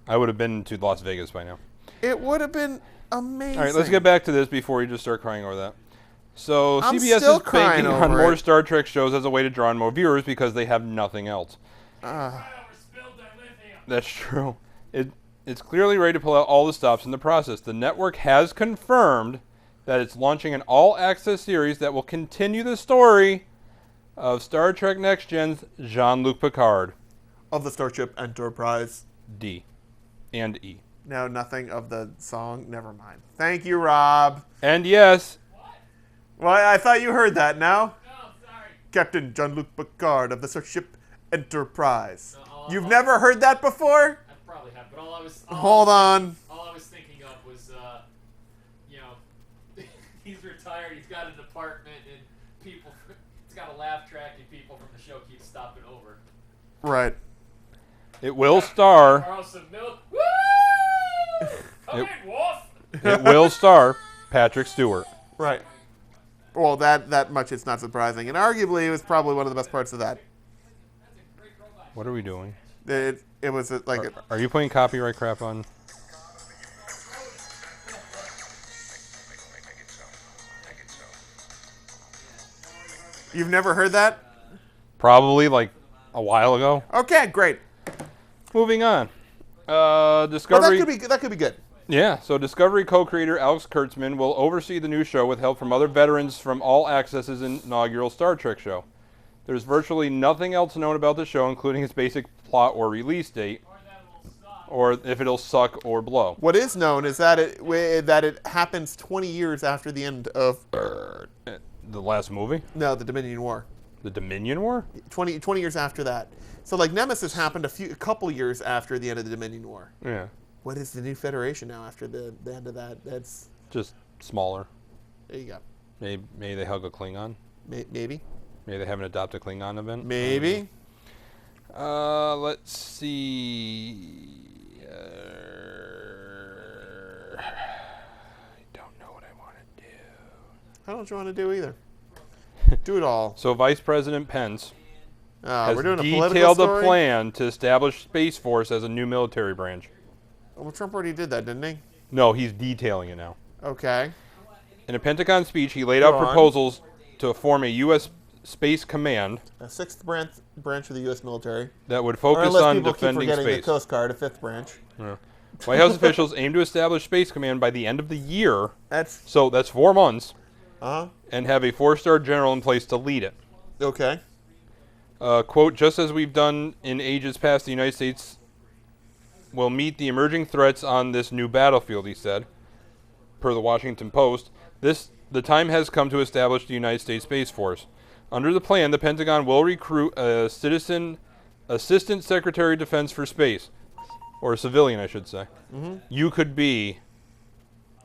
I would have been to Las Vegas by now. It would have been amazing. All right, let's get back to this before you just start crying over that. So I'm CBS still is crying banking on over more it. Star Trek shows as a way to draw in more viewers because they have nothing else. That's true. It's clearly ready to pull out all the stops in the process. The network has confirmed that it's launching an all-access series that will continue the story of Star Trek Next Gen's Jean-Luc Picard. Of the Starship Enterprise. D. And E. No, nothing of the song. Never mind. Thank you, Rob. And yes, Well, I thought you heard that. No? No, sorry. Captain Jean-Luc Picard of the Starship Enterprise. No, You've never heard that before? I probably have, but all I was thinking of was, you know, he's retired, he's got an apartment, and people, he's got a laugh track, and people from the show keep stopping over. Right. it will star. Borrow some milk. Woo! Come Yep. in, Wolf. It will star Patrick Stewart. Right. Well, that much it's not surprising. And arguably, it was probably one of the best parts of that. What are we doing? It was Are you putting copyright crap on? You've never heard that? Probably like a while ago. Okay, great. Moving on. Well, Discovery. that could be good. Yeah, so Discovery co-creator Alex Kurtzman will oversee the new show with help from other veterans from All Access's inaugural Star Trek show. There's virtually nothing else known about the show, including its basic plot or release date, or if it'll suck or blow. What is known is that it happens 20 years after the end of The last movie? the Dominion War. The Dominion War? 20 years after that. So like Nemesis happened a couple years after the end of the Dominion War. Yeah. What is the new Federation now after the end of that? That's Just smaller. there you go. Maybe they hug a Klingon. Maybe. Maybe they have an Adopt a Klingon event. Maybe. Let's see. I don't know what I want to do. I don't know what you want to do either. Do it all. So Vice President Pence has We're doing a political detailed a story. plan to establish Space Force as a new military branch. Well, Trump already did that, didn't he? No, he's detailing it now. Okay. In a Pentagon speech, he laid out Go on. proposals to form a U.S. Space Command A sixth branch of the U.S. military. that would Or focus unless on people keep defending forgetting the space. Coast Guard, a fifth branch. White House officials aim to establish Space Command by the end of the year, That's so that's 4 months, uh-huh. and have a 4-star general in place to lead it. Okay. Quote, just as we've done in ages past, the United States will meet the emerging threats on this new battlefield, he said, per the Washington Post. The time has come to establish the United States Space Force. Under the plan, the Pentagon will recruit a citizen assistant secretary of defense for space, or a civilian, I should say. You could be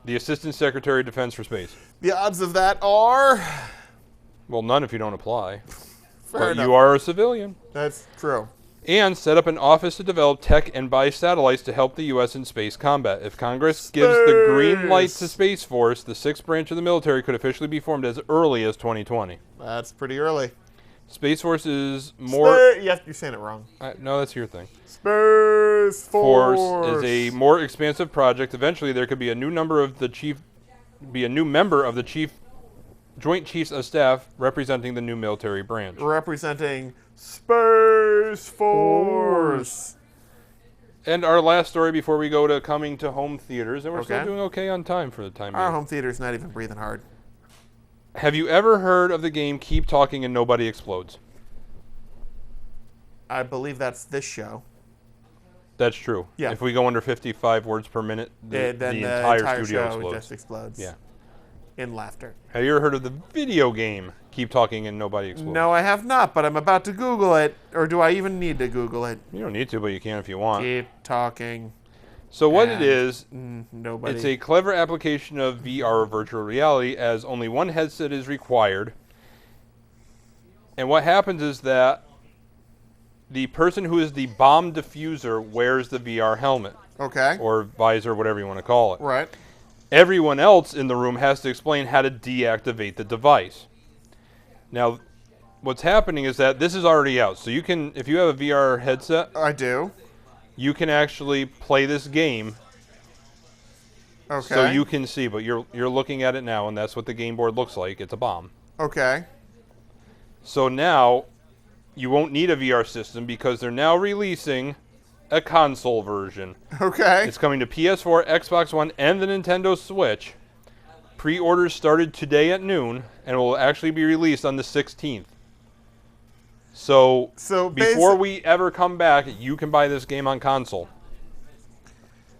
the assistant secretary of defense for space. The odds of that are Well, none if you don't apply. Fair But enough. you are a civilian. That's true. And set up an office to develop tech and buy satellites to help the U.S. in space combat. If Congress gives the green light to Space Force, the sixth branch of the military could officially be formed as early as 2020. That's pretty early. Space Force is more... Yes, you're saying it wrong. No, that's your thing. Space Force Force is a more expansive project. Eventually, there could be a new member of the Joint Chiefs of Staff representing the new military branch. representing Space Force. And our last story before we go to coming to home theaters, and we're still Okay. doing okay on time for the time Our being. home theater's not even breathing hard. Have you ever heard of the game Keep Talking and Nobody Explodes? I believe that's this show. That's true. Yeah. If we go under 55 words per minute, the Then entire studio show explodes. just explodes. Yeah. In laughter. Have you ever heard of the video game Keep Talking and Nobody Explodes? No, I have not, but I'm about to Google it. Or do I even need to Google it? You don't need to, but you can if you want. Keep talking. So what it and is, Nobody. it's a clever application of VR or virtual reality, as only one headset is required. And what happens is that the person who is the bomb diffuser wears the VR helmet Okay. or visor, whatever you want to call it. Right. Everyone else in the room has to explain how to deactivate the device. Now, what's happening is that this is already out. So you can, if you have a VR headset, I do. you can actually play this game. Okay. So you can see, but you're looking at it now, and that's what the game board looks like. It's a bomb. Okay. So now you won't need a VR system because they're now releasing a console version. Okay. It's coming to PS4, Xbox One, and the Nintendo Switch. Pre-orders started today at noon, and will actually be released on the 16th. So before we ever come back, you can buy this game on console.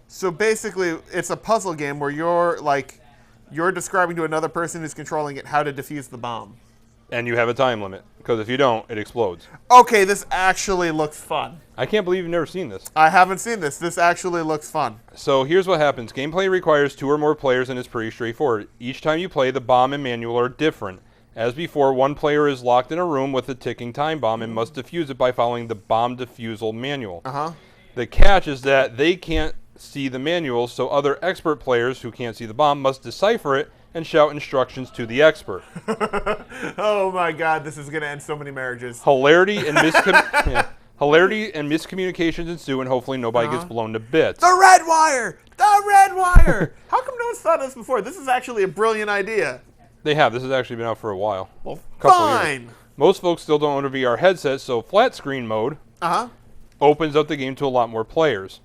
So basically, it's a puzzle game where you're describing to another person who's controlling it how to defuse the bomb. And you have a time limit, because if you don't, it explodes. Okay, this actually looks fun. I can't believe you've never seen this. I haven't seen this. This actually looks fun. So here's what happens. Gameplay requires 2 or more players, and it's pretty straightforward. Each time you play, the bomb and manual are different. As before, one player is locked in a room with a ticking time bomb and must defuse it by following the bomb defusal manual. Uh-huh. The catch is that they can't see the manual, so other expert players who can't see the bomb must decipher it and shout instructions to the expert. Oh my god, this is going to end so many marriages. Hilarity and miscommunications ensue, and hopefully nobody gets blown to bits. The red wire! The red wire! How come no one's thought of this before? This is actually a brilliant idea. They have. This has actually been out for a while. Well, Couple years. fine. Most folks still don't own a VR headset, so flat screen mode Uh-huh. opens up the game to a lot more players.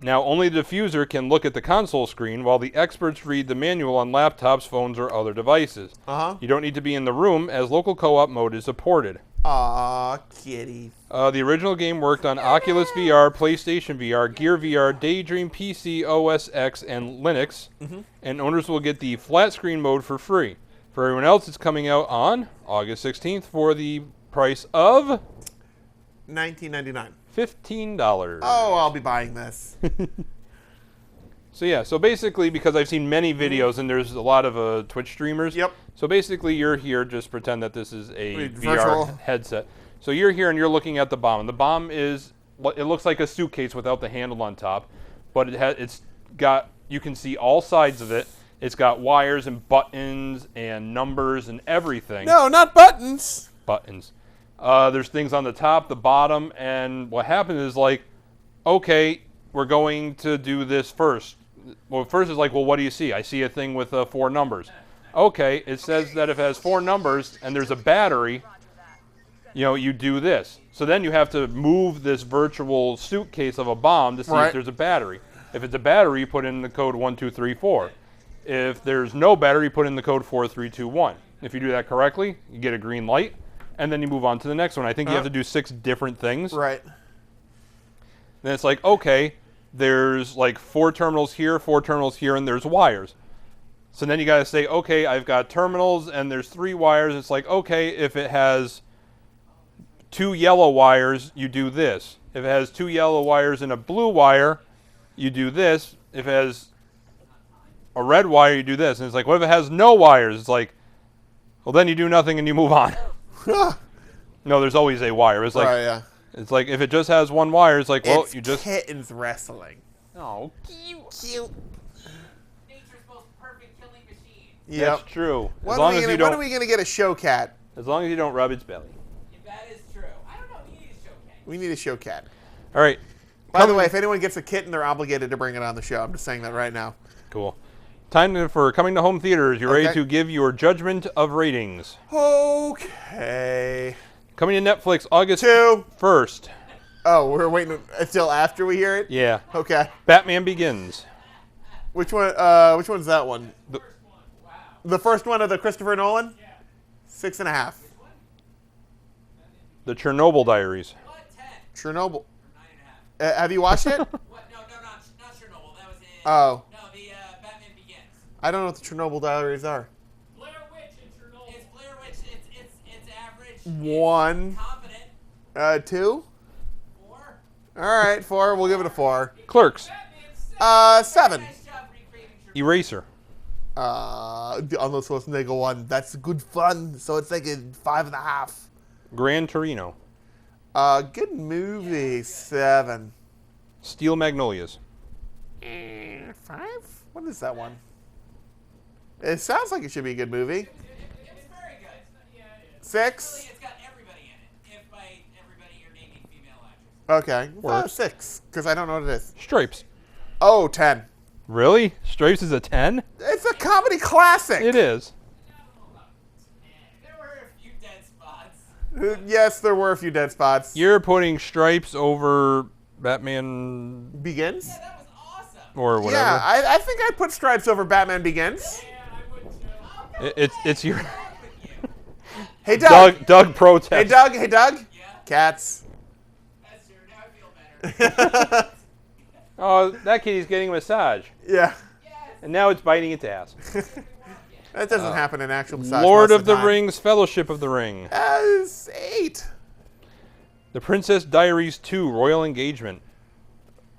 Now, only the diffuser can look at the console screen, while the experts read the manual on laptops, phones, or other devices. Uh-huh. You don't need to be in the room, as local co-op mode is supported. Aw, kitty. The original game worked on Oculus VR, PlayStation VR, Gear VR, Daydream, PC, OS X, and Linux, and owners will get the flat screen mode for free. For everyone else, it's coming out on August 16th for the price of $19.99. $15. Oh, I'll be buying this. So yeah, so basically, because I've seen many videos and there's a lot of Twitch streamers. Yep. So basically, you're here, just pretend that this is a Virtual. VR headset. So you're here and you're looking at the bomb. And the bomb is, it looks like a suitcase without the handle on top, but it's got, you can see all sides of it. It's got wires and buttons and numbers and everything. No, not buttons. Buttons. There's things on the top, the bottom, and what happens is like, okay, we're going to do this first. Well, first is like, well, what do you see? I see a thing with 4 numbers. Okay, it says that if it has 4 numbers and there's a battery, you do this. So then you have to move this virtual suitcase of a bomb to see Right. if there's a battery. If it's a battery, you put in the code 1234. If there's no battery, put in the code 4321. If you do that correctly, you get a green light, and then you move on to the next one. I think you have to do 6 different things. Right. Then it's like, okay, there's like 4 terminals here, and there's wires. So then you got to say, okay, I've got terminals, and there's 3 wires. It's like, okay, if it has 2 yellow wires, you do this. If it has 2 yellow wires and a blue wire, you do this. If it has a red wire, you do this. And it's like, what if it has no wires? It's like, Well, then you do nothing and you move on. No, there's always a wire. It's like Right, yeah. it's like if it just has one wire, it's like, well, It's you just. kittens wrestling. Oh, Cute. Nature's most perfect killing machine. Yep. that's true. When As long as you when don't. are we gonna get a show cat? As long as you don't rub its belly. If that is true. I don't know. We need a show cat. We need a show cat. All right. By the way, if anyone gets a kitten, they're obligated to bring it on the show. I'm just saying that right now. Cool. Time for coming to home theaters. You ready Okay. to give your judgment of ratings? Okay. Coming to Netflix August 2. 1st. Oh, we're waiting until after we hear it? Yeah. Okay. Batman Begins. Which one? Which one's that one? The- The first one of the Christopher Nolan? 6.5. The Chernobyl Diaries. What? 10. Chernobyl. 9.5. Have you watched it? What? No, not Chernobyl. That was in. Oh. No, the Batman Begins. I don't know what the Chernobyl diaries are. Blair Witch and Chernobyl. It's Blair Witch. It's average. 1. Competent. 2. 4. All right, 4. We'll give it a 4. Clerks. Batman 7. Nice job recreating Chernobyl. Eraser. The Arnold Schwarzenegger one. That's good fun. So it's like a 5.5. Gran Torino. Good movie. 7. Steel Magnolias. 5? What is that one? It sounds like it should be a good movie. It was very good. Yeah, it is. 6. Really, it's got everybody in it. If by everybody you're naming female actors. Okay. Works. 6, because I don't know what it is. Stripes. Oh, 10. Really? Stripes is a 10? It's a comedy classic. It is. There were a few dead spots. Yes, there were a few dead spots. You're putting Stripes over Batman Begins? Yeah, that was awesome. or whatever. Yeah, I think I'd put Stripes over Batman Begins. Yeah, I would too. It's your Hey, Doug. Doug protest. Hey, Doug. Hey, Doug. Yeah, Cats. that's true. Now I feel better. Oh, that kitty's getting a massage, Yeah. Yes. and now it's biting its ass. That doesn't happen in actual massage. Lord most of the time. Rings, Fellowship of the Ring. 8. The Princess Diaries 2, Royal Engagement.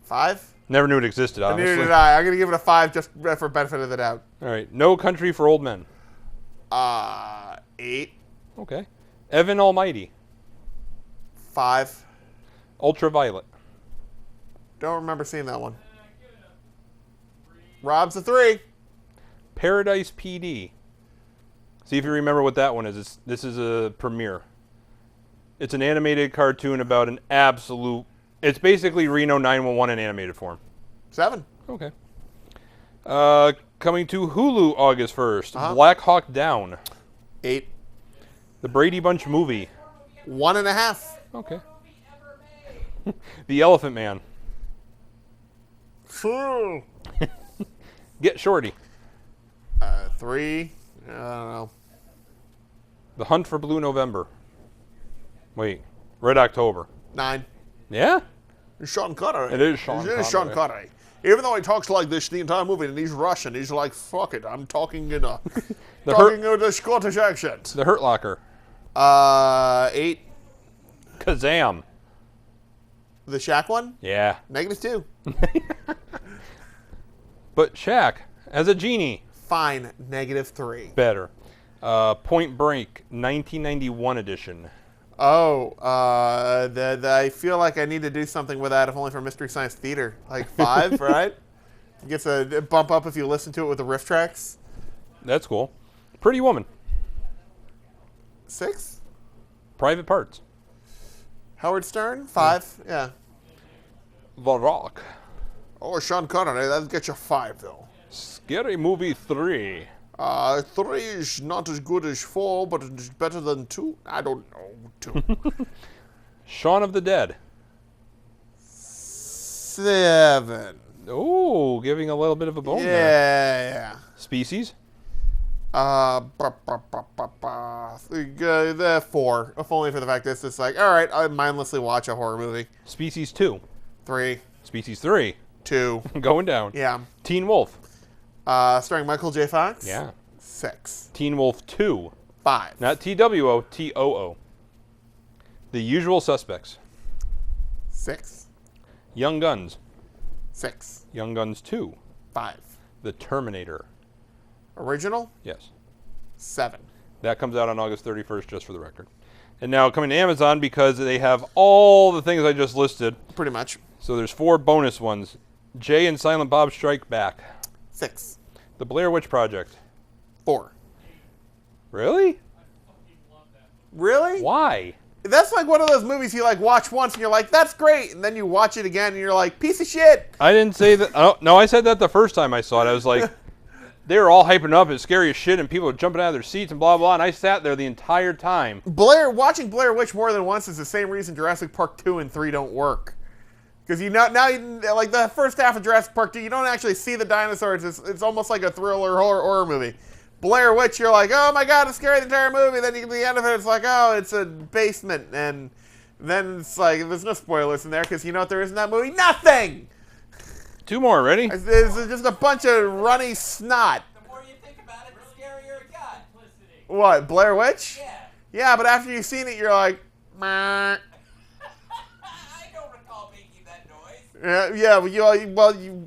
5. Never knew it existed, Neither honestly. did I. I'm gonna give it a 5 just for benefit of the doubt. All right. No Country for Old Men. 8. Okay. Evan Almighty. 5. Ultraviolet. Don't remember seeing that one. Rob's a 3. Paradise PD. See if you remember what that one is. This is a premiere. It's an animated cartoon about an absolute... It's basically Reno 911 in animated form. 7. Okay. Coming to Hulu August 1st. Black Hawk Down. 8. The Brady Bunch movie. 1.5. Okay. The Elephant Man. Get Shorty. 3. I don't know. The Hunt for Blue November. Wait. Red October. 9. Yeah? It's Sean Connery. It is Sean It is Sean Connery. Connery. Even though he talks like this the entire movie and he's Russian, he's like, fuck it, I'm talking in a in a Scottish accent. The Hurt Locker. 8. Kazam. The Shaq one? Yeah. -2. But Shaq as a genie. Fine. -3. Better. Point Break, 1991 edition. Oh, I feel like I need to do something with that, if only for Mystery Science Theater. Like 5, right? It gets a bump up if you listen to it with the riff tracks. That's cool. Pretty Woman. 6. Private Parts. Howard Stern? 5. Yeah. The Rock. Oh, Sean Connery. That'll get you 5, though. Scary Movie 3. 3 is not as good as 4, but it's better than 2. I don't know. 2. Shaun of the Dead. 7. Oh, giving a little bit of a bone there. Yeah. Species. The 4. If only for the fact that it's just like, all right, I mindlessly watch a horror movie. Species 2. 3. Species 3. 2. Going down. Yeah. Teen Wolf. Starring Michael J. Fox. Yeah. 6. Teen Wolf 2. 5. Not TWO, TOO. The Usual Suspects. 6. Young Guns. 6. Young Guns 2. 5. The Terminator. Original. Yes. 7. That comes out on August 31st, just for the record. And now coming to Amazon because they have all the things I just listed. Pretty much. So there's 4 bonus ones. Jay and Silent Bob Strike Back. 6. The Blair Witch Project. 4. Really? Really? Why? That's like one of those movies you like watch once and you're like, that's great, and then you watch it again and you're like, piece of shit. I didn't say that. Oh, no, I said that the first time I saw it. I was like, they were all hyping up. It's scary as shit, and people were jumping out of their seats and blah, blah, and I sat there the entire time. Watching Blair Witch more than once is the same reason Jurassic Park 2 and 3 don't work. Because like the first half of Jurassic Park 2, you don't actually see the dinosaurs. It's almost like a thriller horror movie. Blair Witch, you're like, oh my god, it's scary the entire movie. Then you get to the end of it, it's like, oh, it's a basement. And then it's like, there's no spoilers in there because you know what there is in that movie? Nothing! 2 more, ready? It's just a bunch of runny snot. The more you think about it, the scarier it got. What, Blair Witch? Yeah. Yeah, but after you've seen it, you're like, meh. I don't recall making that noise.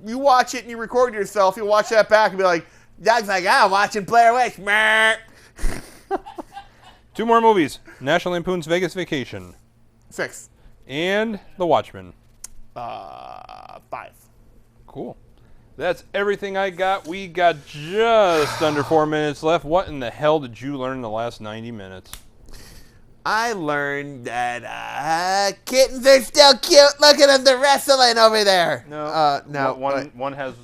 You watch it and you record yourself. You watch that back and be like, Doug's like, I'm watching Blair Witch. Meh. 2 more movies. National Lampoon's Vegas Vacation. 6. And The Watchmen. 5. Cool. That's everything I got. We got just under 4 minutes left. What in the hell did you learn in the last 90 minutes? I learned that kittens are still cute. Look at them, they're wrestling over there. No. One has...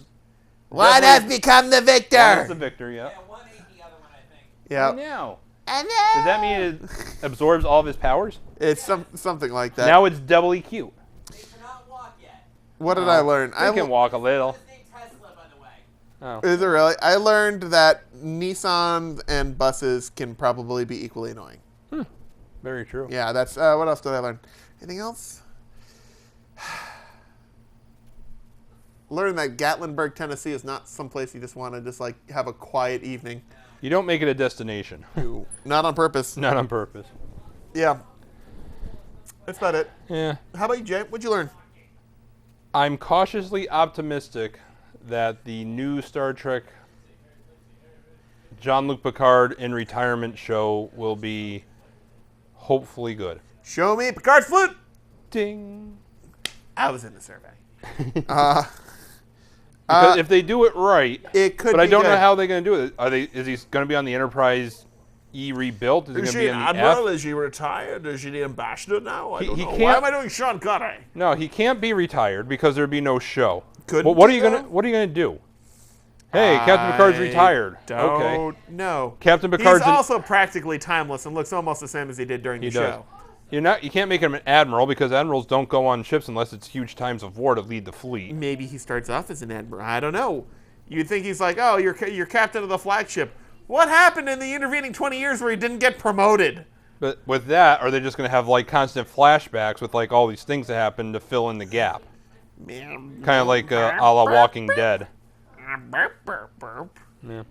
One has become the victor. That's the victor, yeah. Yeah, one ate the other one, I think. Yeah. Now. And Does that mean it absorbs all of his powers? it's something like that. Now it's doubly cute. They cannot walk yet. What did I learn? He can walk a little. His name's Tesla, by the way. Oh. Is it really? I learned that Nissan and buses can probably be equally annoying. Very true. Yeah, that's what else did I learn? Anything else? Learned that Gatlinburg, Tennessee is not someplace you just want to just like have a quiet evening. You don't make it a destination. Not on purpose. Not on purpose. Yeah. That's about it. Yeah. How about you, Jay? What'd you learn? I'm cautiously optimistic that the new Star Trek Jean-Luc Picard in retirement show will be hopefully good. Show me Picard's flute. Ding. I was in the survey. Because if they do it right, It could but be I don't know good. how they're going to do it. Is he going to be on the Enterprise E rebuilt? Is he going to be on the F? Is he retired? Is he the ambassador now? I He- don't he know. can't- Why am I doing Sean Connery? No, he can't be retired because there'd be no show. Couldn't Well, what are be, you gonna though? What are you gonna do? Hey, Captain Picard's retired. Okay. Don't know. Captain Picard's He's also practically timeless and looks almost the same as he did during He the does. show. You can't make him an admiral because admirals don't go on ships unless it's huge times of war to lead the fleet. Maybe he starts off as an admiral. I don't know. You'd think he's like, oh, you're captain of the flagship. What happened in the intervening 20 years where he didn't get promoted? But with that, are they just gonna have like constant flashbacks with like all these things that happen to fill in the gap? Kind of like a la Walking Dead. Yeah.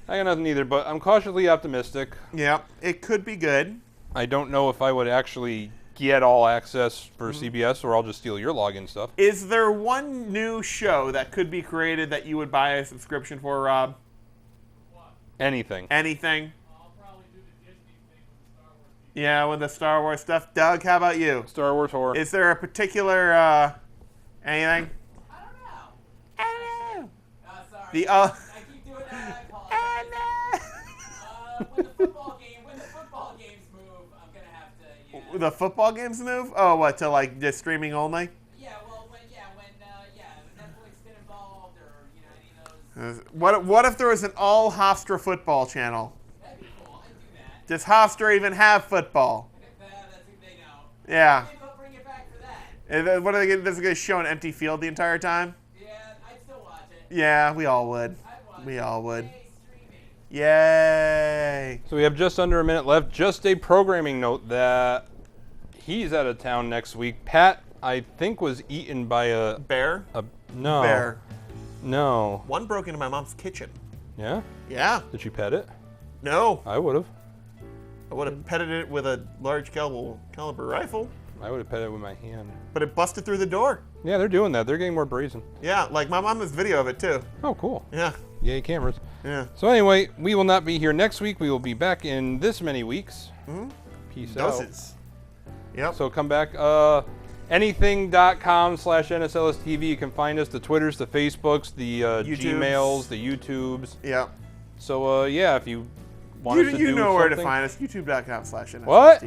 I got nothing either, but I'm cautiously optimistic. Yeah, it could be good. I don't know if I would actually get all access for CBS or I'll just steal your login stuff. Is there one new show that could be created that you would buy a subscription for, Rob? Anything. Anything? I'll probably do the Disney thing with the Star Wars people. Yeah, with the Star Wars stuff. Doug, how about you? Star Wars horror. Is there a particular, anything? I don't know. I don't know. Sorry. The, I keep doing that. I apologize. When the football games move, I'm gonna have to. The football games move? Oh, what, to like just streaming only? Yeah. Well, when Netflix get involved or any of those. What if there was an all Hofstra football channel? That'd be cool. I'd do that. Does Hofstra even have football? That's if they know. Yeah. Maybe they'll bring it back for that. And then what are they going to show an empty field the entire time? Yeah, I'd still watch it. Yeah, we all would. I'd watch We it. all would. Yay, streaming. Yay. So we have just under a minute left. Just a programming note that he's out of town next week. Pat, I think, was eaten by a Bear? no. Bear. No. One broke into my mom's kitchen. Yeah? Yeah. Did you pet it? No. I would have. I would have petted it with a large caliber rifle. I would have pet it with my hand. But it busted through the door. Yeah, they're doing that. They're getting more brazen. Yeah, like my mom has video of it too. Oh, cool. Yeah, Yay, cameras. yeah. So anyway, we will not be here next week. We will be back in this many weeks. Peace out. Doses. Yep. So come back. Anything.com/NSLSTV. You can find us. The Twitters, the Facebooks, the YouTubes. Gmails, the YouTubes. Yep. So yeah, if you want us to You do know where to something- find us. YouTube.com/NSLSTV. What?